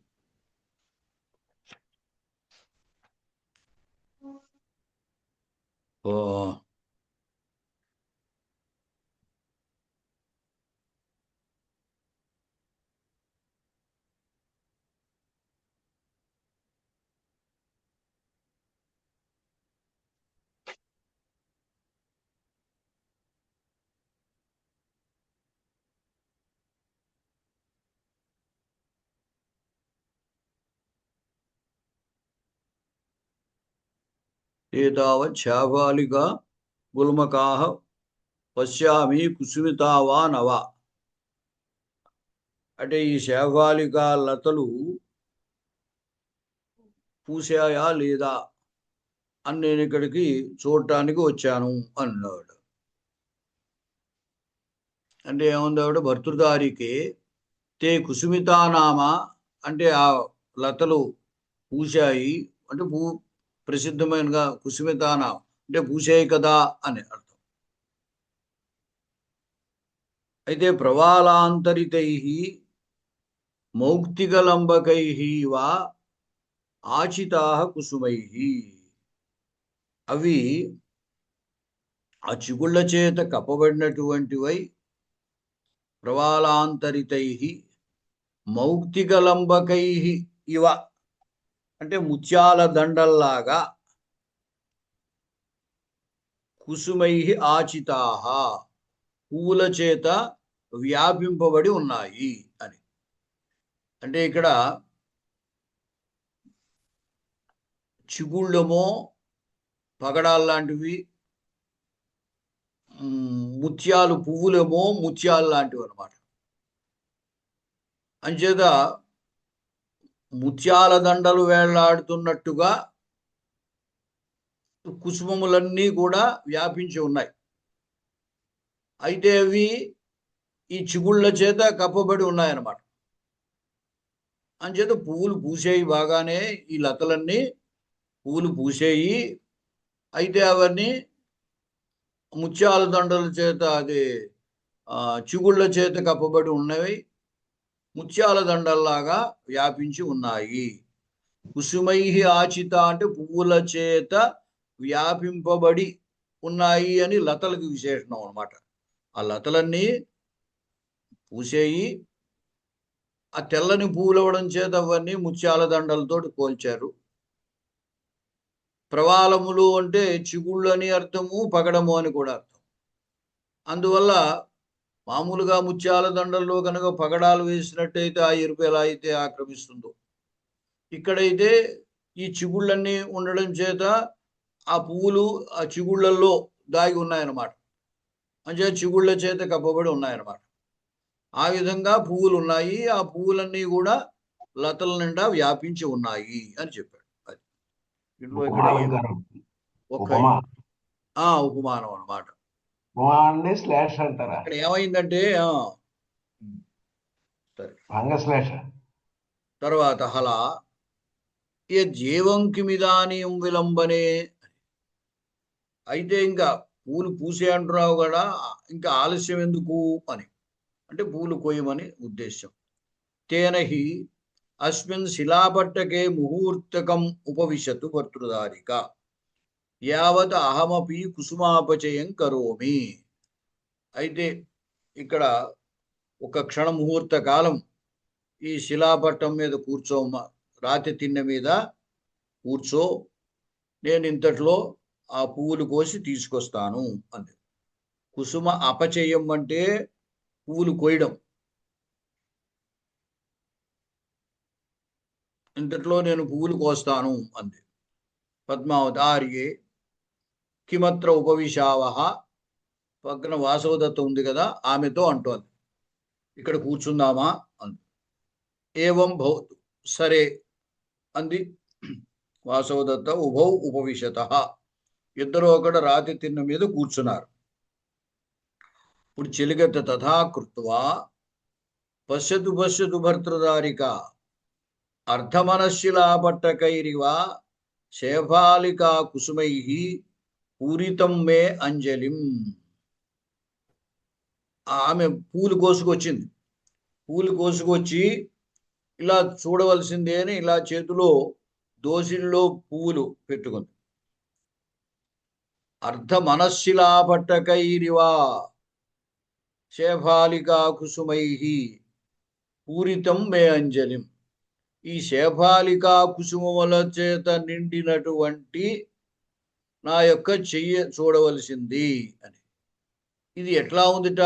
ఏతావత్ శాబాలికా గుల్మకాః పశ్యామి కుసుమితావా నవ. అంటే ఈ శాబాలికా లతలు పూసాయా లేదా అని నేను ఇక్కడికి చూడటానికి వచ్చాను అన్నాడు. అంటే ఏముంది ఆవిడ, భర్తృదారికి తే కుసుమితానామ, అంటే ఆ లతలు పూసాయి అంటే ప్రసిద్ధమైనగా కుసుమితానా అంటే పూసాయి కదా అని అర్థం. అయితే ప్రవాలాంతరితై మౌక్తికలంబకై వా ఆచితాః కుసుమై, అవి ఆ చిగుళ్ళ చేత కప్పబడినటువంటివై ప్రవాలాంతరితై మౌక్తికలంబకై ఇవ, అంటే ముత్యాల దండల్లాగా, కుసుమై ఆచితాః, పూల చేత వ్యాపింపబడి ఉన్నాయి అని. అంటే ఇక్కడ చిగుళ్ళమో పగడాల్లాంటివి, ముత్యాలు పువ్వులేమో ముత్యాలు లాంటివి అన్నమాట. అంచేత ముత్యాల దండలు వేళ్లాడుతున్నట్టుగా కుసుమములన్నీ కూడా వ్యాపించి ఉన్నాయి. అయితే అవి ఈ చిగుళ్ళ చేత కప్పబడి ఉన్నాయన్నమాట. అంచేత పువ్వులు పూసేయి, బాగానే ఈ లతలన్నీ పువ్వులు పూసేయి. అయితే అవన్నీ ముత్యాల దండల చేత, అది చిగుళ్ళ చేత కప్పబడి ఉన్నవి, ముత్యాల దండల్లాగా వ్యాపించి ఉన్నాయి. కుసుమై ఆచిత అంటే పువ్వుల చేత వ్యాపింపబడి ఉన్నాయి అని లతలకు విశేషణం అన్నమాట. ఆ లతలన్నీ పూసేయి, ఆ తెల్లని పువ్వులు అవ్వడం చేత అవన్నీ ముత్యాల దండలతో పోల్చారు. ప్రవాలములు అంటే చిగుళ్ళు అని అర్థము, పగడము అని కూడా అర్థం. అందువల్ల మామూలుగా ముత్యాల దండల్లో కనుక పగడాలు వేసినట్టయితే ఆ ఎరుపు ఎలా అయితే ఆక్రమిస్తుందో, ఇక్కడైతే ఈ చిగుళ్ళన్నీ ఉండడం చేత ఆ పువ్వులు ఆ చిగుళ్ళల్లో దాగి ఉన్నాయన్నమాట. అంటే చిగుళ్ళ చేత కప్పబడి ఉన్నాయన్నమాట. ఆ విధంగా పువ్వులు ఉన్నాయి. ఆ పువ్వులన్నీ కూడా లతల నిండా వ్యాపించి ఉన్నాయి అని చెప్పాడు. అది ఇంట్లో ఇక్కడ ఉపమాలంకారం. ఒక ఉపమా ఉపమానం అన్నమాట. ఉపమా అంటే శ్లేష అంటారా? ఇక్కడ ఏమైందంటే సరే భంగశ్లేష. తర్వాత హలా జీవం కిమిదానీయం విలంబనే. అయితే ఇంకా పూలు పూసే అంటున్నావు కదా, ఇంకా ఆలస్యం ఎందుకు అని, అంటే పూలు కోయమని ఉద్దేశం. తేనహి అస్మిన్ శిలాపట్టకే ముహూర్తకం ఉపవిశతు భర్తృదారిక యావత్ అహమపి కుసుమాపచయం కరోమి. అయితే ఇక్కడ ఒక క్షణ ముహూర్త కాలం ఈ శిలాపట్టం మీద కూర్చోమ్మ, రాతి తిన్నె మీద కూర్చో, నేను ఇంతట్లో ఆ పువ్వులు కోసి తీసుకొస్తాను అంది. కుసుమ అపచయం అంటే పువ్వులు కోయడం. ఇంతట్లో నేను పువ్వులు కోస్తాను అంది. పద్మావతి ఆర్యే కిమత్ర ఉపవిశావహ, పక్కన వాసవదత్త ఉంది కదా, ఆమెతో అంటోంది, ఇక్కడ కూర్చుందామా అంది. ఏవం భవతు, సరే అంది వాసవదత్త. ఉభౌ ఉపవిశత, ఇద్దరు ఒకడు రాతి తిన్న మీద కూర్చున్నారు. ఇప్పుడు చెలిగత తథా కృత్వా పశ్యతు పశ్యతు భర్తృదారిక అర్ధమనశిలాపట్టకైరివ శేఫాలికా కుసుమై పూరితం మే అంజలిం. ఆమె పూలు కోసుకొచ్చింది. పూలు కోసుకొచ్చి ఇలా చూడవలసిందే అని ఇలా చేతిలో దోసిల్లో పువ్వులు పెట్టుకుంది. అర్ధ మనశిలాపట్టకైరివా శేఫాలికా కుసుమై పూరితం మే అంజలిం. ఈ శేఫాలికా కుసుమముల చేత నిండినటువంటి నా యొక్క చెయ్యి చూడవలసింది అని. ఇది ఎట్లా ఉందిట?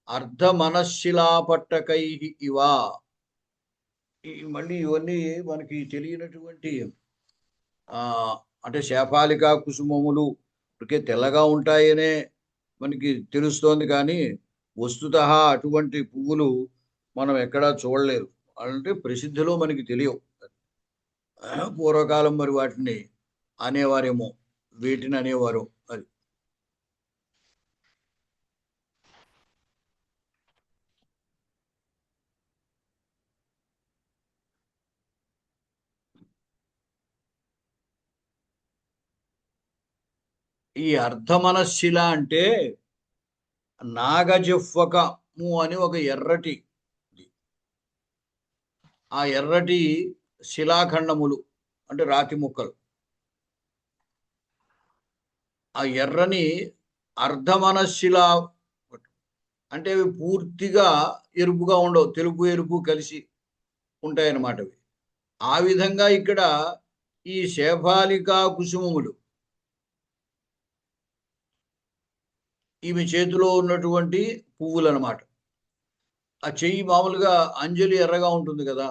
అర్ధ మనశిలాపట్టకై ఇవా. మళ్ళీ ఇవన్నీ మనకి తెలియనటువంటి అంటే శేఫాలికా కుసుమములు ఇప్పటికే తెల్లగా ఉంటాయనే మనకి తెలుస్తోంది, కానీ వస్తుతః అటువంటి పువ్వులు మనం ఎక్కడా చూడలేదు. అంటే ప్రసిద్ధిలో మనకి తెలియవు. పూర్వకాలం మరి వాటిని అనేవారేమో, వీటిని అనేవారు. అది ఈ అర్ధమనశిల అంటే నాగజిహ్వకము అని ఒక ఎర్రటి, ఆ ఎర్రటి శిలాఖండములు అంటే రాతి ముక్కలు. ఆ ఎర్రని అర్ధమనశిల అంటే అవి పూర్తిగా ఎరుపుగా ఉండవు, తెలుపు ఎరుపు కలిసి ఉంటాయన్నమాట అవి. ఆ విధంగా ఇక్కడ ఈ శేఫాలికా కుసుమములు ఈమె చేతిలో ఉన్నటువంటి పువ్వులు అన్నమాట. ఆ చెయ్యి మామూలుగా అంజలి ఎర్రగా ఉంటుంది కదా,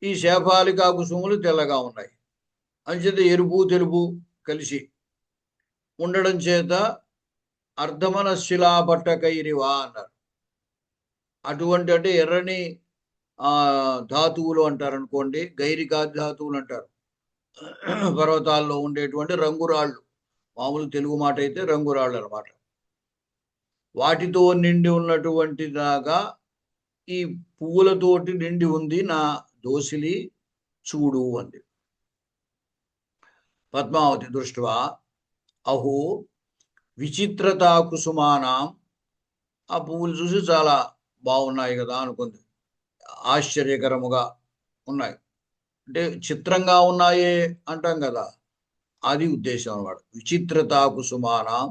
ఈ శేఫాలికా కుసుమములు తెల్లగా ఉన్నాయి. అంచేత ఎరుపు తెలుపు కలిసి ఉండడం చేత అర్ధమనశిలాపట్టకైరివా అన్నారు. అటువంటి అంటే ఎర్రని ధాతువులు అంటారు అనుకోండి, గైరికా ధాతువులు అంటారు. పర్వతాల్లో ఉండేటువంటి రంగురాళ్ళు, మామూలు తెలుగు మాట అయితే రంగురాళ్ళు అనమాట. వాటితో నిండి ఉన్నటువంటి దాకా ఈ పువ్వులతోటి నిండి ఉంది నా దోసిలి, చూడు అంది. పద్మావతి దృష్ట్వా అహో విచిత్రతా కుసుమానాం, ఆ పువ్వులు చూసి చాలా బాగున్నాయి కదా అనుకుంది. ఆశ్చర్యకరముగా ఉన్నాయి అంటే చిత్రంగా ఉన్నాయే అంటాం కదా, అది ఉద్దేశం అన్నమాట. విచిత్రతా కుసుమానాం,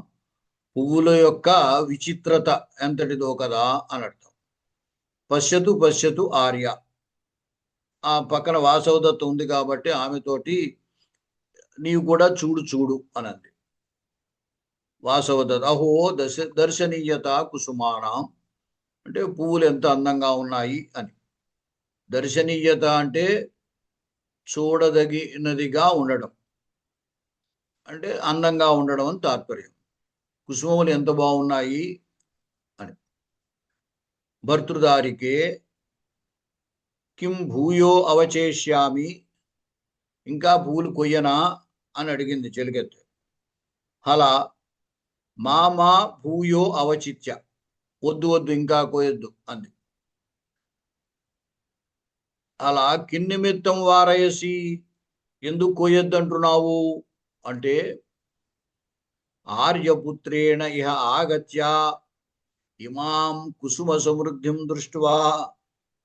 పువ్వుల యొక్క విచిత్రత ఎంతటిదో కదా అని అర్థం. పశ్యతు పశ్యతు ఆర్య, ఆ పక్కన వాసవదత్త ఉంది కాబట్టి ఆమెతోటి నీవు కూడా చూడు చూడు అని అంది. వాసవదత్త అహో దర్శనీయత కుసుమానం అంటే పువ్వులు ఎంత అందంగా ఉన్నాయి అని. దర్శనీయత అంటే చూడదగినదిగా ఉండడం, అంటే అందంగా ఉండడం అని తాత్పర్యం. కుసుమములు ఎంత బాగున్నాయి అని. భర్తృదారికే కిం భూయో అవచేష్యామి, ఇంకా పూలు కొయ్యనా అని అడిగింది చెలికెత్తు. అలా మా భూయో అవచిత్య, వద్దు వద్దు ఇంకా కోయొద్దు అంది. అలా కిన్నిమిత్తం వారయసి, ఎందుకు కోయొద్దు అంటున్నావు అంటే, ఆర్యపుత్రేణ ఇహ ఆగత్య ఇమాం కుసుమ సమృద్ధిం దృష్ట్వా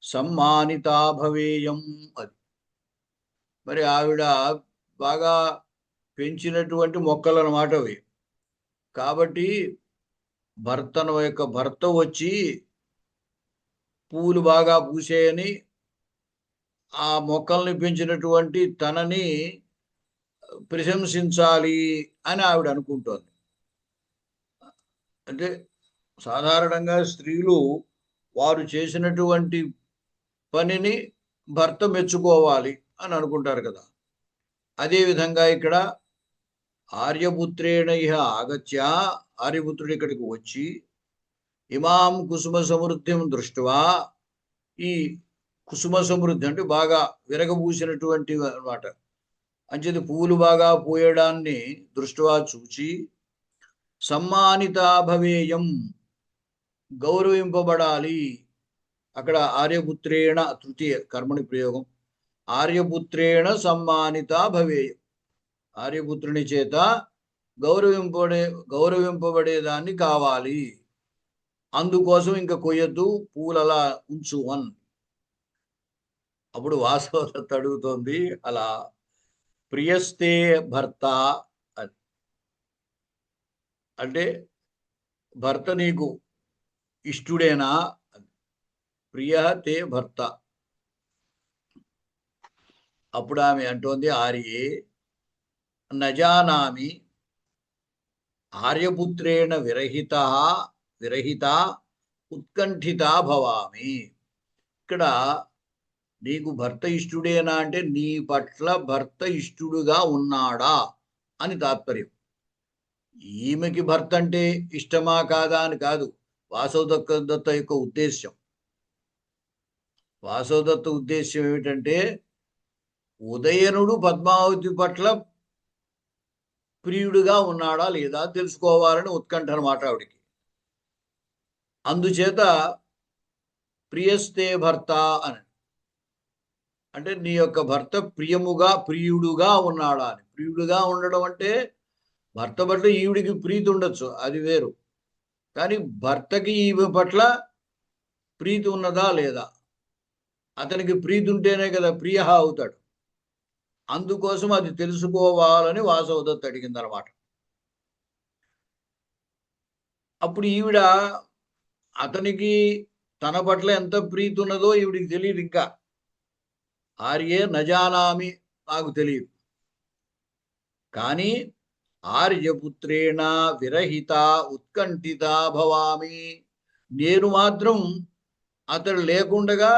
సమ్మానితా భవేయం. అది మరి ఆవిడ బాగా పెంచినటువంటి మొక్కలు అన్నమాట అవి. కాబట్టి భర్త వచ్చి పూలు బాగా పూసేయని ఆ మొక్కల్ని పెంచినటువంటి తనని ప్రశంసించాలి అని ఆవిడ అనుకుంటోంది. అంటే సాధారణంగా స్త్రీలు వారు చేసినటువంటి పనిని భర్త మెచ్చుకోవాలి అని అనుకుంటారు కదా. అదేవిధంగా ఇక్కడ ఆర్యపుత్రేణ ఇహ ఆగత్య, ఆర్యపుత్రుడు ఇక్కడికి వచ్చి ఇమాం కుసుమ సమృద్ధిం దృష్ట్వా, ఈ కుసుమ సమృద్ధి అంటే బాగా విరగబూసినటువంటి అన్నమాట, అంచేది పువ్వులు బాగా పూయడాన్ని దృష్ట్వా చూచి సమ్మానితా భవేయం, గౌరవింపబడాలి. అక్కడ ఆర్యపుత్రేణ తృతీయ కర్మని ప్రయోగం, ఆర్యపుత్రేణ సమ్మానిత భవేయం, ఆర్యపుత్రుని చేత గౌరవింపబడేదాన్ని కావాలి. అందుకోసం ఇంకా కొయ్యొద్దు, పూలలా ఉంచు అన్. అప్పుడు వాసవదత్త అడుగుతోంది, అలా ప్రియస్తే భర్త అని అంటే భర్త నీకు ఇష్టుడేనా? ప్రియ తే భర్త. అప్పుడు ఆమె అంటోంది, ఆర్యే నజానామి ఆర్యపుత్రేణ విరహిత ఉత్కంఠిత భవామి. ఇక్కడ నీకు భర్త ఇష్టుడేనా అంటే నీ పట్ల భర్త ఇష్టుడుగా ఉన్నాడా అని తాత్పర్యం. ఈమెకి భర్త అంటే ఇష్టమా కాదా అని కాదు వాసవదత్త యొక్క ఉద్దేశ్యం. వాసవదత్త ఉద్దేశ్యం ఏమిటంటే, ఉదయనుడు పద్మావతి పట్ల ప్రియుడుగా ఉన్నాడా లేదా తెలుసుకోవాలని ఉత్కంఠ అన్నమాట ఆవిడికి. అందుచేత ప్రియస్తే భర్త అని అంటే నీ యొక్క భర్త ప్రియుడుగా ఉన్నాడా అని. ప్రియుడుగా ఉండడం అంటే భర్త పట్ల ఈవిడికి ప్రీతి ఉండొచ్చు, అది వేరు. కానీ భర్తకి ఈమె పట్ల ప్రీతి ఉన్నదా లేదా, అతనికి ప్రీతి ఉంటేనే కదా ప్రియ అవుతాడు. అందుకోసం అది తెలుసుకోవాలని వాసవదత్త అడిగింది అనమాట. అప్పుడు ఈవిడ అతనికి తన పట్ల ఎంత ప్రీతి ఉన్నదో ఈవిడికి తెలియదు. ఇంకా ఆర్యే నజానామి, నాకు తెలియదు. కానీ ఆర్యపుత్రేణ విరహిత ఉత్కంఠిత భవామి, నేను మాత్రం అతడు లేకుండగా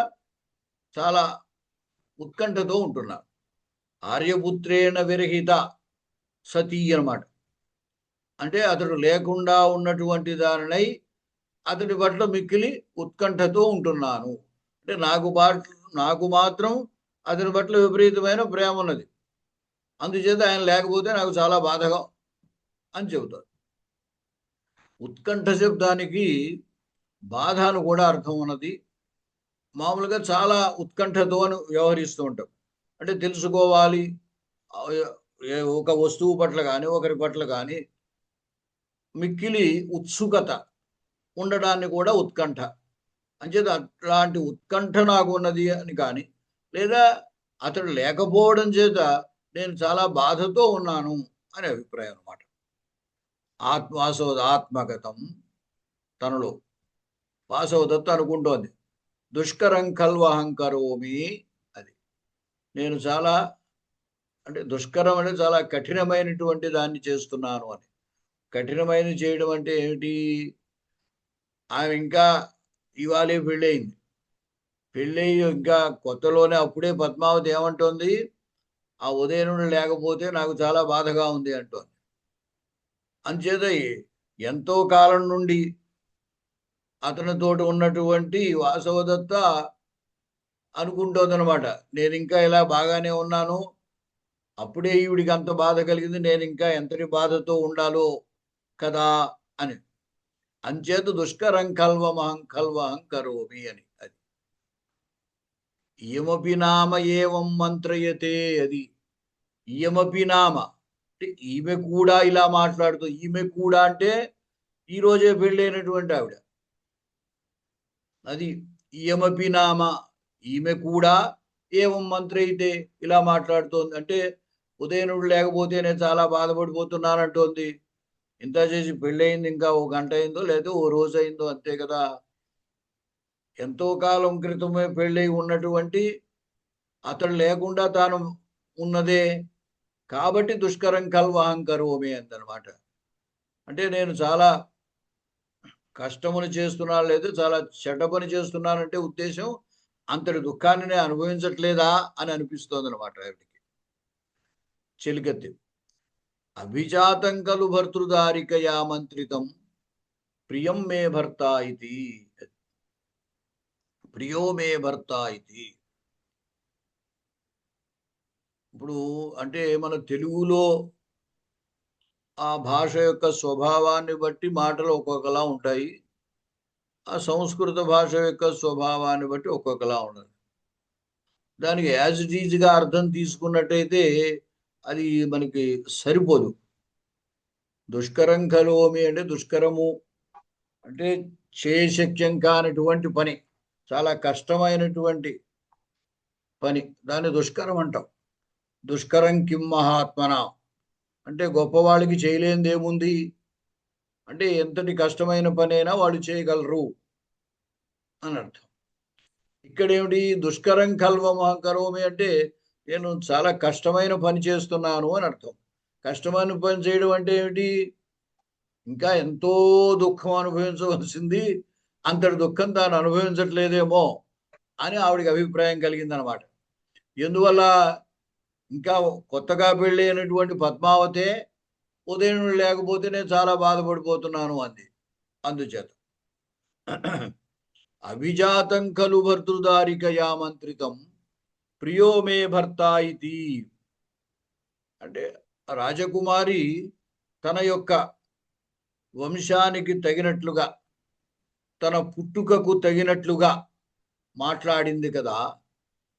చాలా ఉత్కంఠతో ఉంటున్నా. ఆర్యపుత్రేణ విరహిత సతీ అన్నమాట. అంటే అతడు లేకుండా ఉన్నటువంటి దానినై అతడి పట్ల మిక్కిలి ఉత్కంఠతో ఉంటున్నాను. అంటే నాకు మాత్రం అతని పట్ల విపరీతమైన ప్రేమ ఉన్నది, అందుచేత ఆయన లేకపోతే నాకు చాలా బాధగా అని చెబుతారు. ఉత్కంఠ శబ్దానికి బాధ అని కూడా అర్థం ఉన్నది. మామూలుగా చాలా ఉత్కంఠతో అని వ్యవహరిస్తూ ఉంటాం. అంటే తెలుసుకోవాలి, ఒక వస్తువు పట్ల కానీ ఒకరి పట్ల కానీ మిక్కిలి ఉత్సుకత ఉండడాన్ని కూడా ఉత్కంఠ అంచేత అట్లాంటి ఉత్కంఠ నాకు ఉన్నది అని కానీ, లేదా అతడు లేకపోవడం చేత నేను చాలా బాధతో ఉన్నాను అనే అభిప్రాయం అన్నమాట. ఆత్మగతం తనలో వాసవదత్త అనుకుంటోంది, దుష్కరం ఖల్వహం కరోమి. అది నేను చాలా అంటే దుష్కరం అంటే చాలా కఠినమైనటువంటి దాన్ని చేస్తున్నాను అని. కఠినమైన చేయడం అంటే ఏమిటి? ఆమె ఇంకా ఇవాళే పెళ్ళయింది. పెళ్ళయి ఇంకా కొత్తలోనే అప్పుడే పద్మావతి ఏమంటోంది, ఆ ఉదయనుడు లేకపోతే నాకు చాలా బాధగా ఉంది అంటోంది. అంచేత ఎంతో కాలం నుండి అతనితోటి ఉన్నటువంటి వాసవదత్త అనుకుంటోందనమాట, నేను ఇంకా ఇలా బాగానే ఉన్నాను, అప్పుడే ఈవిడికి అంత బాధ కలిగింది, నేను ఇంకా ఎంతటి బాధతో ఉండాలో కదా అని. అంచేత దుష్కరం కల్వహం కరోమి అని. అది ఇయమపి నామ ఏవం మంత్రయతే. అది ఇయమపి నామ అంటే ఈమె కూడా ఇలా మాట్లాడుతూ, ఈమె కూడా అంటే ఈరోజే పెళ్ళైనటువంటి ఆవిడ. అది ఇయమపి నామ, ఈమె కూడా ఏవం మంత్రయితే ఇలా మాట్లాడుతోంది అంటే ఉదయనుడు లేకపోతే నేను చాలా బాధపడిపోతున్నానంటోంది. ఇంత చేసి పెళ్ళయింది, ఇంకా ఓ గంట అయిందో లేదో ఓ రోజు అయిందో అంతే కదా. ఎంతో కాలం క్రితమే పెళ్ళై ఉన్నటువంటి అతడు లేకుండా తాను ఉన్నదే కాబట్టి దుష్కరం కల్వహం కరోమి అందనమాట. అంటే నేను చాలా కష్టమును చేస్తున్నాను, లేదు చాలా చెడ్డ పని చేస్తున్నానంటే ఉద్దేశం అంతటి దుఃఖాన్ని నేను అనుభవించట్లేదా అని అనిపిస్తోంది అనమాట ఆవిడికి. చెలికత్తి అభిజాతం కలు భర్తృదారికయా మంత్రితం ప్రియం మే భర్త ఇది. ప్రియో మే భర్త ఇది. ఇప్పుడు అంటే మన తెలుగులో ఆ భాష యొక్క స్వభావాన్ని బట్టి మాటలు ఒక్కొక్కలా ఉంటాయి, ఆ సంస్కృత భాష యొక్క స్వభావాన్ని బట్టి ఒక్కొక్కలా ఉండదు. దానికి యాజ్ ఇట్ ఈజ్గా అర్థం తీసుకున్నట్టయితే అది మనకి సరిపోదు. దుష్కరం కలోమి అంటే దుష్కరము అంటే చేయశక్యం కానటువంటి పని, చాలా కష్టమైనటువంటి పని, దాన్ని దుష్కరం అంటాం. దుష్కరం కిం మహాత్మన అంటే గొప్పవాళ్ళకి చేయలేనిది ఏముంది అంటే ఎంతటి కష్టమైన పనైనా వాళ్ళు చేయగలరు అని అర్థం. ఇక్కడ ఏమిటి దుష్కరం కరోమి అంటే నేను చాలా కష్టమైన పని చేస్తున్నాను అని అర్థం. కష్టమైన పని చేయడం అంటే ఏమిటి, ఇంకా ఎంతో దుఃఖం అనుభవించవలసింది, అంతటి దుఃఖం తాను అనుభవించట్లేదేమో అని ఆవిడికి అభిప్రాయం కలిగిందనమాట. ఎందువల్ల ఇంకా కొత్తగా పెళ్ళి అయినటువంటి పద్మావతే ఉదయనుడు లేకపోతే నేను చాలా బాధపడిపోతున్నాను అంది. అందుచేత అభిజాతం ఖలు భర్తృదారికయా మంత్రితం ప్రియో మే భర్త ఇది. అంటే రాజకుమారి తన యొక్క వంశానికి తగినట్లుగా, తన పుట్టుకకు తగినట్లుగా మాట్లాడింది కదా.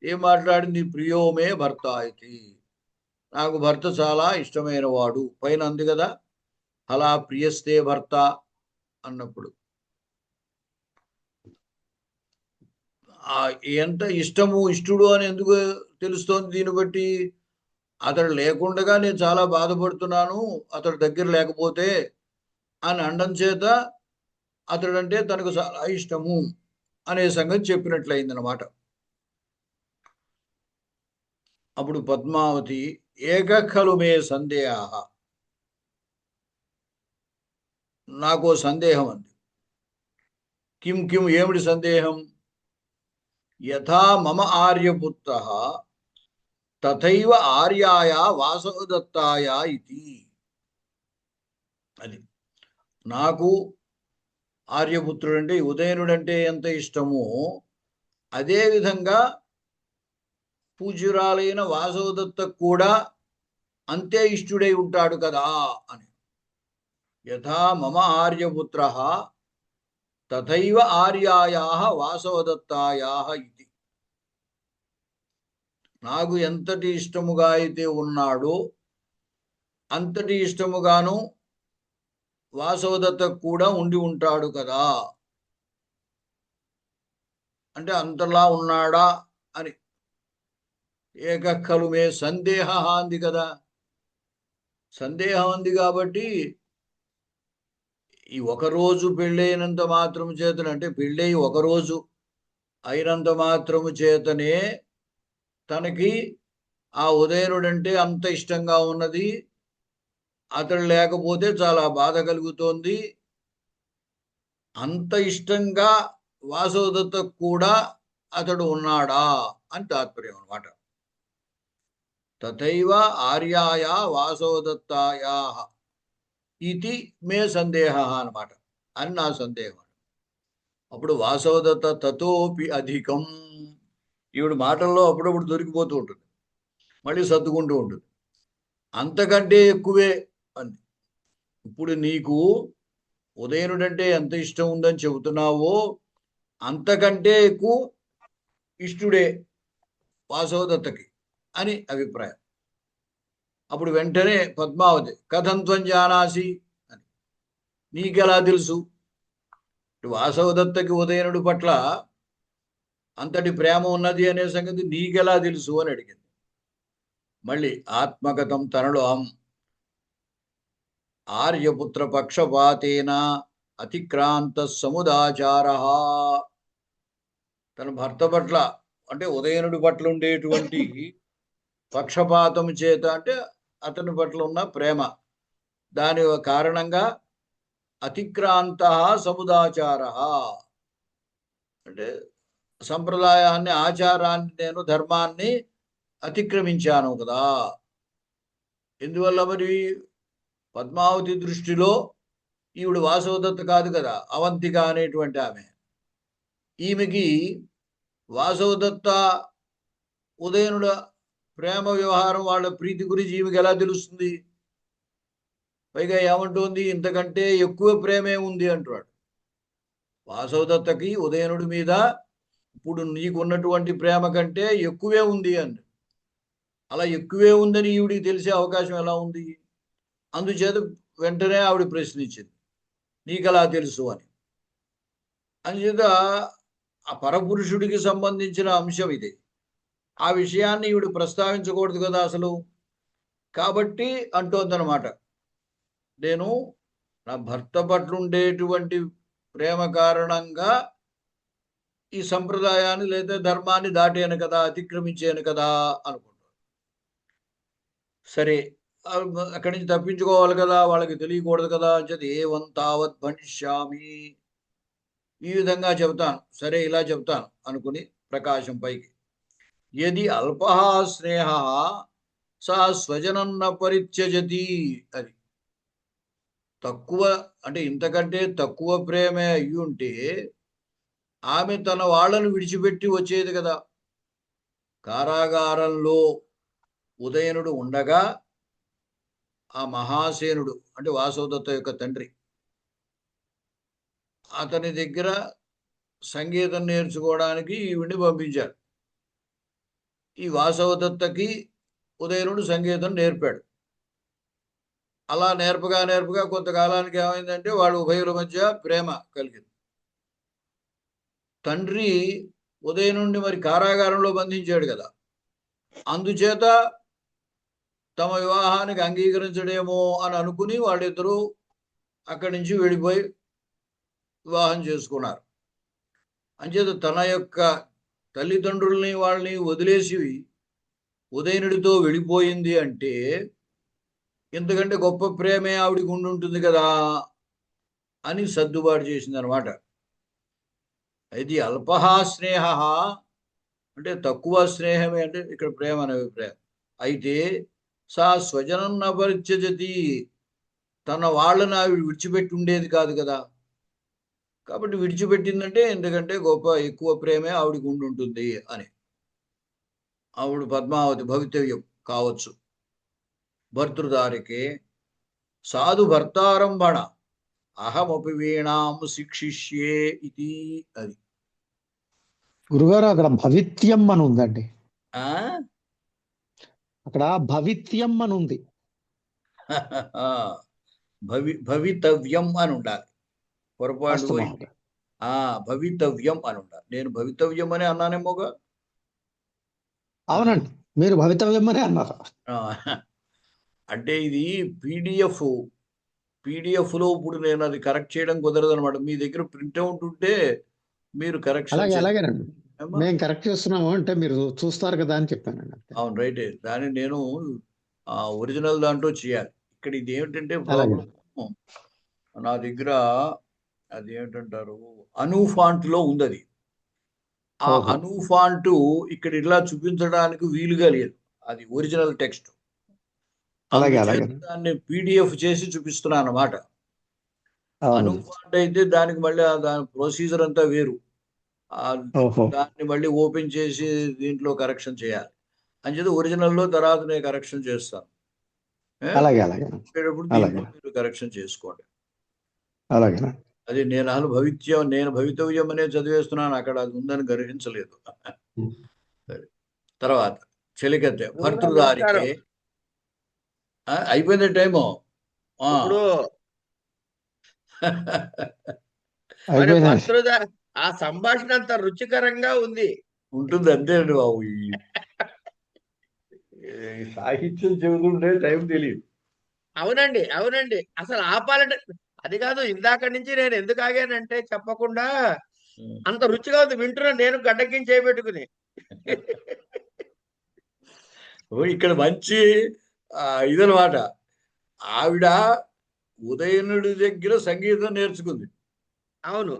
ఏం మాట్లాడింది? ప్రియో మే భర్త ఇది, నాకు భర్త చాలా ఇష్టమైన వాడు. పైన అంది కదా అలా ప్రియస్తే భర్త అన్నప్పుడు ఎంత ఇష్టము, ఇష్టడు అని ఎందుకు తెలుస్తోంది? దీన్ని బట్టి అతడు లేకుండగా నేను చాలా బాధపడుతున్నాను అతడు దగ్గర లేకపోతే అని అండం చేత అతడంటే తనకు చాలా ఇష్టము అనే సంగతి చెప్పినట్లయిందనమాట. అప్పుడు పద్మావతి ఏకఖలు మే సందేహ, నాకు సందేహం అంది. కిం కిం ఏమిటి సందేహం? యథా మమ ఆర్యపుత్ర తథైవ ఆర్యాయ వాసవదత్తాయ ఇది. అది నాకు ఆర్యపుత్రుడు అంటే ఉదయనుడంటే ఎంత ఇష్టమో అదే విధంగా పూజ్యురాలైన వాసవదత్త కూడా అంతే ఇష్టుడై ఉంటాడు కదా అని. యథా మమ ఆర్యపుత్ర తథైవ ఆర్యాయాః వాసవదత్తాయాః ఇది. నాకు ఎంతటి ఇష్టముగా అయితే ఉన్నాడో అంతటి ఇష్టముగాను వాసవదత్త కూడా ఉండి ఉంటాడు కదా. అంటే అంతలా ఉన్నాడా అని. ఏకఖలు మే సందేహ అంది కదా, సందేహం ఉంది కాబట్టి ఈ ఒకరోజు పెళ్ళైనంత మాత్రము చేతనే, అంటే పెళ్ళై ఒకరోజు అయినంత మాత్రము చేతనే తనకి ఆ ఉదయనుడంటే అంత ఇష్టంగా ఉన్నది, అతడు లేకపోతే చాలా బాధ కలుగుతోంది, అంత ఇష్టంగా వాసవదత్త కూడా అతడు ఉన్నాడా అని తాత్పర్యం అన్నమాట. తథైవ ఆర్యాయ వాసవదత్తాయా ఇది మే సందేహ అన్నమాట అని నా సందేహం. అప్పుడు వాసవదత్త తతోపి అధికం, ఈవిడ మాటల్లో అప్పుడప్పుడు దొరికిపోతూ ఉంటుంది, మళ్ళీ సర్దుకుంటూ ఉంటుంది. అంతకంటే ఎక్కువే అంది. ఇప్పుడు నీకు ఉదయనుడంటే ఎంత ఇష్టం ఉందని చెబుతున్నావో అంతకంటే ఎక్కువ ఇష్టుడే వాసవదత్తకి అని అభిప్రాయం. అప్పుడు వెంటనే పద్మావతి కథంత్వం జానాసి అని, నీకెలా తెలుసు వాసవదత్తకి ఉదయనుడి పట్ల అంతటి ప్రేమ ఉన్నది అనే సంగతి నీకెలా తెలుసు అని అడిగింది. మళ్ళీ ఆత్మగతం తనలో ఆర్యపుత్ర పక్షపాతేన అతిక్రాంత సముదాచార, తన భర్త పట్ల అంటే ఉదయనుడి పట్ల ఉండేటువంటి పక్షపాతం చేత, అంటే అతని పట్ల ఉన్న ప్రేమ, దాని కారణంగా అతిక్రాంత సముదాచార, అంటే సంప్రదాయాన్ని, ఆచారాన్ని, నేను ధర్మాన్ని అతిక్రమించాను కదా. ఎందువల్ల మరి పద్మావతి దృష్టిలో ఈవిడ వాసవదత్త కాదు కదా, అవంతిక అనేటువంటి ఆమె. ఈమెకి వాసవదత్త ఉదయనుడ ప్రేమ వ్యవహారం, వాళ్ళ ప్రీతి గురించి ఈమెకి ఎలా తెలుస్తుంది? పైగా ఏమంటుంది, ఇంతకంటే ఎక్కువ ప్రేమే ఉంది అంటున్నాడు. వాసవదత్తకి ఉదయనుడి మీద ఇప్పుడు నీకున్నటువంటి ప్రేమ కంటే ఎక్కువే ఉంది అని. అలా ఎక్కువే ఉందని ఈవిడికి తెలిసే అవకాశం ఎలా ఉంది? అందుచేత వెంటనే ఆవిడ ప్రశ్నించింది, నీకలా తెలుసు అని. అందుచేత ఆ పరపురుషుడికి సంబంధించిన అంశం ఇది. ఆ విషయాన్ని ఈవిడ ప్రస్తావించకూడదు కదా అసలు. కాబట్టి అంటోందనమాట, నేను నా భర్త పట్ల ఉండేటువంటి ప్రేమ కారణంగా ఈ సంప్రదాయాన్ని లేదా ధర్మాన్ని దాటాను కదా, అతిక్రమించాను కదా అనుకుంటాను. సరే, అక్కడి నుంచి తప్పించుకోవాలి కదా, వాళ్ళకి తెలియకూడదు కదా. అంచేది ఏవం తావత్ భణిష్యామి, ఈ విధంగా చెబుతాను, సరే ఇలా చెబుతాను అనుకుని ప్రకాశం పైకి, యది అల్పః స్నేహ సా స్వజనన్న పరిత్యజతి, అది తక్కువ, అంటే ఇంతకంటే తక్కువ ప్రేమే అయ్యి ఉంటే ఆమె తన వాళ్ళను విడిచిపెట్టి వచ్చేది కదా. కారాగారంలో ఉదయనుడు ఉండగా ఆ మహాసేనుడు అంటే వాసవదత్త యొక్క తండ్రి అతని దగ్గర సంగీతం నేర్చుకోవడానికి ఈవిడిని పంపించారు. ఈ వాసవదత్తకి ఉదయనుడు సంగీతం నేర్పాడు. అలా నేర్పగా కొంతకాలానికి ఏమైందంటే వాళ్ళ ఉభయుల మధ్య ప్రేమ కలిగింది. తండ్రి ఉదయనుడిని మరి కారాగారంలో బంధించాడు కదా, అందుచేత తమ వివాహానికి అంగీకరించడేమో అని అనుకుని వాళ్ళిద్దరూ అక్కడి నుంచి వెళ్ళిపోయి వివాహం చేసుకున్నారు. అంచేత తన యొక్క తల్లిదండ్రుల్ని వాళ్ళని వదిలేసి ఉదయనుడితో వెళ్ళిపోయింది అంటే ఎందుకంటే గొప్ప ప్రేమే ఆవిడికి ఉండుంటుంది కదా అని సర్దుబాటు చేసింది అనమాట. ఇది అల్పహ స్నేహ అంటే తక్కువ స్నేహమే, అంటే ఇక్కడ ప్రేమ అనే అభిప్రాయం. అయితే సా స్వజనం నపరిత్యజతి, తన వాళ్ళని ఆవిడ విడిచిపెట్టి ఉండేది కాదు కదా. కాబట్టి విడిచిపెట్టిందంటే ఎందుకంటే ఎక్కువ ప్రేమే ఆవిడికి ఉండుంటుంది అని. ఆవిడ పద్మావతి భవితవ్యం కావచ్చు. భర్తృదారికే సాధు భర్తారంభణ అహమపి వీణాం శిక్షిష్యే ఇది, అది గురుగారు అక్కడ భవిత్యం అని ఉందండి, ఆ అక్కడ భవిత్యం అని ఉంది. భవితవ్యం అని ఉండాలి, పొరపాటు అస్తు పోయింది. భవితవ్యం అని ఉండాలి. నేను భవితవ్యం అని అన్నానేమోగా. అవునండి, మీరు భవితవ్యం అని అన్నారు. అంటే ఇది పీడిఎఫ్లో ఇప్పుడు నేను అది కరెక్ట్ చేయడం కుదరదు అనమాట. మీ దగ్గర ప్రింట్అవుట్ ఉంటే మీరు కరెక్షన్ అలాగేనండి, మేము కరెక్ట్ చేస్తున్నాము అంటే మీరు చూస్తారు కదా అని చెప్పానండి. అవును, రైట్. దాన్ని నేను ఒరిజినల్ దాంట్లో చేయాలి. ఇక్కడ ఇది ఏమిటంటే ప్రాబ్లం, నా దగ్గర అది ఏమిటంటారు అనూఫాంట్లో ఉంది. అది ఆ అనూఫాంట్ ఇక్కడ ఇలా చూపించడానికి వీలుగా లేదు, అది ఒరిజినల్ టెక్స్ట్. అలాగే అందుచేత అలాగే దాన్ని పీడిఎఫ్ చేసి చూపిస్తున్నాను అన్నమాట. అవును. అనుఫాంట్ అయితే దానికి మళ్ళీ దాని ప్రొసీజర్ అంతా వేరు. ఓహో దాన్ని మళ్ళీ ఓపెన్ చేసి దీంట్లో కరెక్షన్ చేయాలి. అంచేత ఒరిజినల్లో తర్వాత నేను కరెక్షన్ చేస్తాను. అలాగే అలాగే చెప్పేటప్పుడు అలాగే దీంట్లో మీరు కరెక్షన్ చేసుకోండి. అలాగే అది నేను భవితవ్యం అనే చదివేస్తున్నాను, అక్కడ అది ఉందని గ్రహించలేదు. సరే. తర్వాత చెలికత్తె భర్తృదారికే అయిపోయింది టైము. ఇప్పుడు మరి అయిపోయింది. భర్తృదా ఆ సంభాషణ అంత రుచికరంగా ఉంది. ఉంటుంది అంతే అండి బాబు. ఈ సాహిత్యం చెబుతుంటే టైం తెలియదు. అవునండి, అవునండి. అసలు ఆపాలంటే అది కాదు, ఇందాక నుంచి నేను ఎందుకు ఆగానంటే చెప్పకుండా అంత రుచిగా ఉంది. వింటున్నా నేను గడ్డకించి చేయబెట్టుకుని. ఇక్కడ మంచి ఇదనమాట. ఆవిడ ఉదయనుడి దగ్గర సంగీతం నేర్చుకుంది. అవును,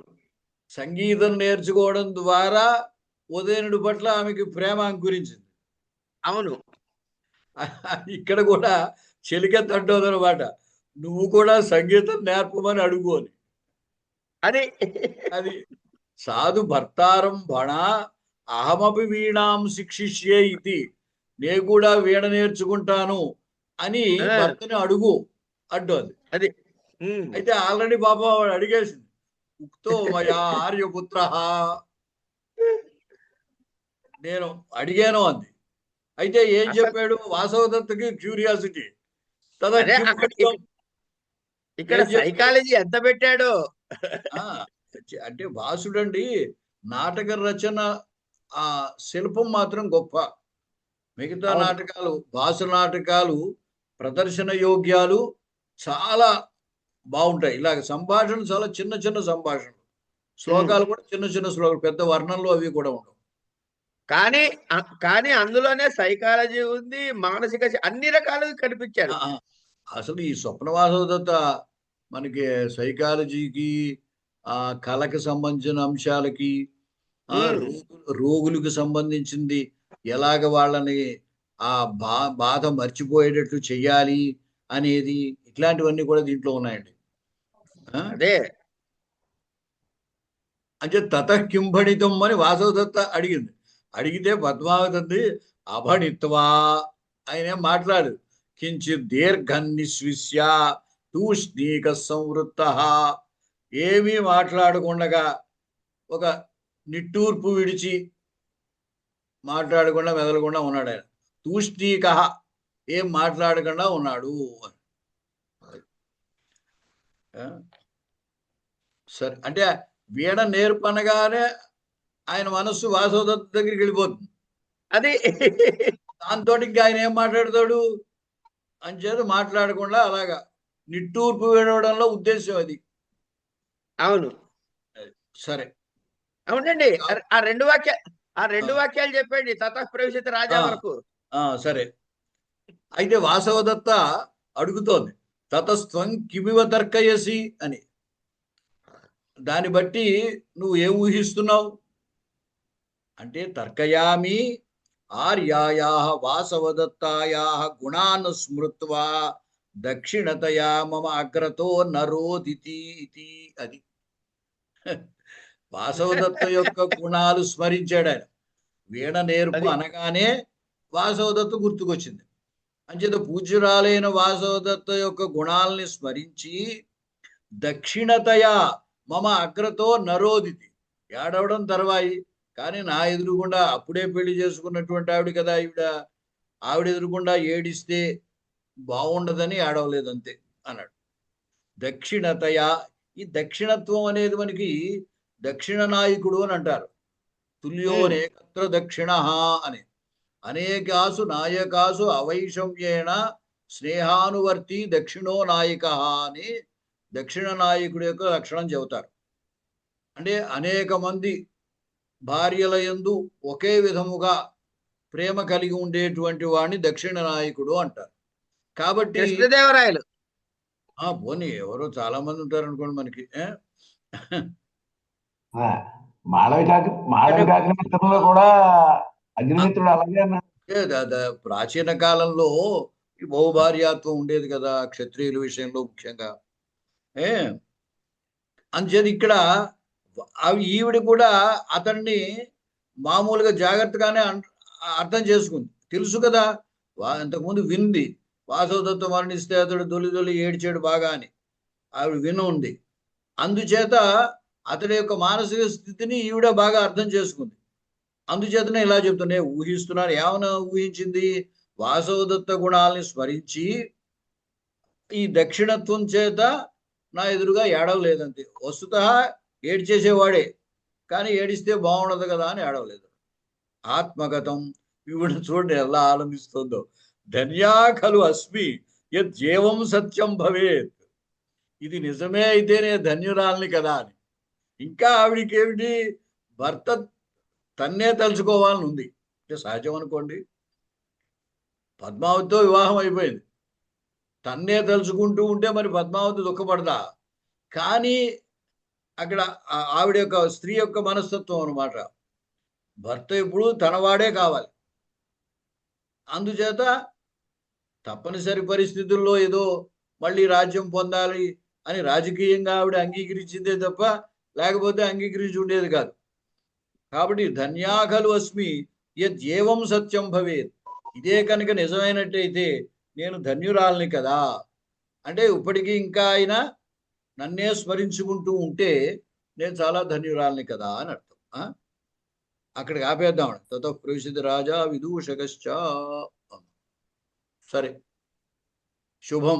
సంగీతం నేర్చుకోవడం ద్వారా ఉదయనుడి పట్ల ఆమెకి ప్రేమ అంకురించింది. అవును. ఇక్కడ కూడా చెలికత్తె అంటోందనమాట, నువ్వు కూడా సంగీతం నేర్పమని అడుగు అని. అది సాధు భర్తారం బణ అహమపి వీణాం శిక్షిష్యే ఇది, నేను కూడా వీణ నేర్చుకుంటాను అని భర్తని అడుగు అంటోంది. అది అయితే ఆల్రెడీ పాపం వాడు అడిగేసింది. ఉక్తో మయా ఆర్యపుత్ర, నేను అడిగాను అంది. అయితే ఏం చెప్పాడు వాసవదత్తకి క్యూరియాసిటీ. ఇక్కడ సైకాలజీ ఎంత పెట్టాడు. అంటే భాసుడండి నాటక రచన ఆ శిల్పం మాత్రం గొప్ప. మిగతా నాటకాలు, భాసు నాటకాలు ప్రదర్శన యోగ్యాలు, చాలా బాగుంటాయి. ఇలాగ సంభాషణ చాలా చిన్న చిన్న సంభాషణలు, శ్లోకాలు కూడా చిన్న చిన్న శ్లోకాలు, పెద్ద వర్ణంలో అవి కూడా ఉండవు. కానీ అందులోనే సైకాలజీ ఉంది, మానసిక అన్ని రకాలు కనిపించారు. అసలు ఈ స్వప్నవాసవదత్త మనకి సైకాలజీకి, ఆ కళకి సంబంధించిన అంశాలకి, రోగులకు సంబంధించింది ఎలాగ వాళ్ళని ఆ బాధ మర్చిపోయేటట్లు చెయ్యాలి అనేది, ఇట్లాంటివన్నీ కూడా దీంట్లో ఉన్నాయండి. అదే అంటే తతకింభణితం అని వాసవదత్త అడిగింది. అడిగితే పద్మావతి అభణిత్వా ఆయన మాట్లాడు, కించిత్ దీర్ఘన్నిశ్విస్య తూష్ణీక సంవృత్త, ఏమీ మాట్లాడకుండా ఒక నిట్టూర్పు విడిచి మాట్లాడకుండా మెదలకుండా ఉన్నాడు ఆయన. తూష్ణీక, ఏం మాట్లాడకుండా ఉన్నాడు. సరే, అంటే వీణ నేర్పనగానే ఆయన మనస్సు వాసవదత్త దగ్గరికి వెళ్ళిపోతుంది. అది దాంతో ఇంకా ఆయన ఏం మాట్లాడతాడు అని చేత మాట్లాడకుండా అలాగా నిట్టూర్పు విడవడంలో ఉద్దేశం అది. అవును, సరే. అవునండి. ఆ రెండు వాక్యాలు చెప్పండి, తతః ప్రవిశతి రాజా వరకు. సరే. అయితే వాసవదత్త అడుగుతోంది, తతస్త్వం కిమివ తర్కయసి అని. దాన్ని బట్టి నువ్వు ఏం ఊహిస్తున్నావు అంటే, తర్కయామి ఆర్యాయా వాసవదత్తాయా గుణాన్ స్మృత్వా దక్షిణతయా మమ అగ్రతో నరోదితి. అది వాసవదత్త యొక్క గుణాలు స్మరించాడు ఆయన. వీణ నేర్పు అనగానే వాసవదత్త గుర్తుకొచ్చింది. అంచేత పూజ్యురాలైన వాసవదత్త యొక్క గుణాలని స్మరించి దక్షిణతయా మమ అగ్రతో నరోదితి, ఏడవడం తర్వాయి, కానీ నా ఎదురుగుండా అప్పుడే పెళ్లి చేసుకున్నటువంటి ఆవిడ కదా ఆవిడ ఎదురుగుండా ఏడిస్తే బాగుండదని ఏడవలేదు అంతే అన్నాడు. దక్షిణతయా, ఈ దక్షిణత్వం అనేది మనకి దక్షిణ నాయకుడు అని అంటారు. తుల్యోనేకత్ర దక్షిణ అని. అనేకాసు నాయకాసు అవైషమ్యేణ స్నేహానువర్తి దక్షిణో నాయక అని దక్షిణ నాయకుడి యొక్క లక్షణం చెబుతారు. అంటే అనేక మంది భార్యల యందు ఒకే విధముగా ప్రేమ కలిగి ఉండేటువంటి వాడిని దక్షిణ నాయకుడు అంటారు. కాబట్టి కృష్ణదేవరాయలు పోనీ ఎవరో చాలా మంది ఉంటారు అనుకోండి మనకి. మాళవికాగ్నిమిత్రంలో కూడా అగ్నిమిత్రుడు అలాగే అన్నాడు. ప్రాచీన కాలంలో ఈ బహుభార్యాత్వం ఉండేది కదా క్షత్రియుల విషయంలో ముఖ్యంగా. అంచేది ఇక్కడ ఈవిడ కూడా అతన్ని మామూలుగా జాగ్రత్తగానే అర్థం చేసుకుంది. తెలుసు కదా, ఇంతకుముందు వింది, వాసవదత్త మరణిస్తే అతడు దొలి ఏడ్చాడు బాగా అని ఆవిడ విని ఉంది. అందుచేత అతడి యొక్క మానసిక స్థితిని ఈవిడ బాగా అర్థం చేసుకుంది. అందుచేతనే ఇలా చెప్తున్నా, ఊహిస్తున్నాను. ఏమైనా ఊహించింది? వాసవదత్త గుణాలని స్మరించి ఈ దక్షిణత్వం చేత నా ఎదురుగా ఏడవలేదంతే. వస్తుత ఏడ్చేసేవాడే, కానీ ఏడిస్తే బాగుండదు కదా అని ఏడవలేదు. ఆత్మగతం. ఇవిడ చూడండి ఎలా ఆనందిస్తుందో. ధన్యా ఖలు అస్మి యజ్జీవం సత్యం భవేత్. ఇది నిజమే అయితేనే ధన్యురాల్ని కదా అని. ఇంకా ఆవిడికి ఏమిటి, భర్త తన్నే తలుచుకోవాలని ఉంది. అంటే సహజం అనుకోండి. పద్మావతితో వివాహం అయిపోయింది, తన్నే తలుచుకుంటూ ఉంటే మరి పద్మావతి దుఃఖపడదా? కానీ అక్కడ ఆవిడ యొక్క స్త్రీ యొక్క మనస్తత్వం అనమాట. భర్త ఎప్పుడు తనవాడే కావాలి. అందుచేత తప్పనిసరి పరిస్థితుల్లో ఏదో మళ్ళీ రాజ్యం పొందాలి అని రాజకీయంగా ఆవిడ అంగీకరించిందే తప్ప లేకపోతే అంగీకరించి ఉండేది కాదు. కాబట్టి ధన్యాఖలు అస్మి యజ్జీవం సత్యం భవేత్. ఇదే కనుక నిజమైనట్టయితే నేను ధన్యురాల్ని కదా. అంటే ఇప్పటికీ ఇంకా ఆయన నన్నే స్మరించుకుంటూ ఉంటే నేను చాలా ధన్యురాల్ని కదా అని అర్థం. అక్కడికి ఆపేద్దాం. తతో ప్రవిశిత రాజా విదూషకశ్చ. సరే, శుభం.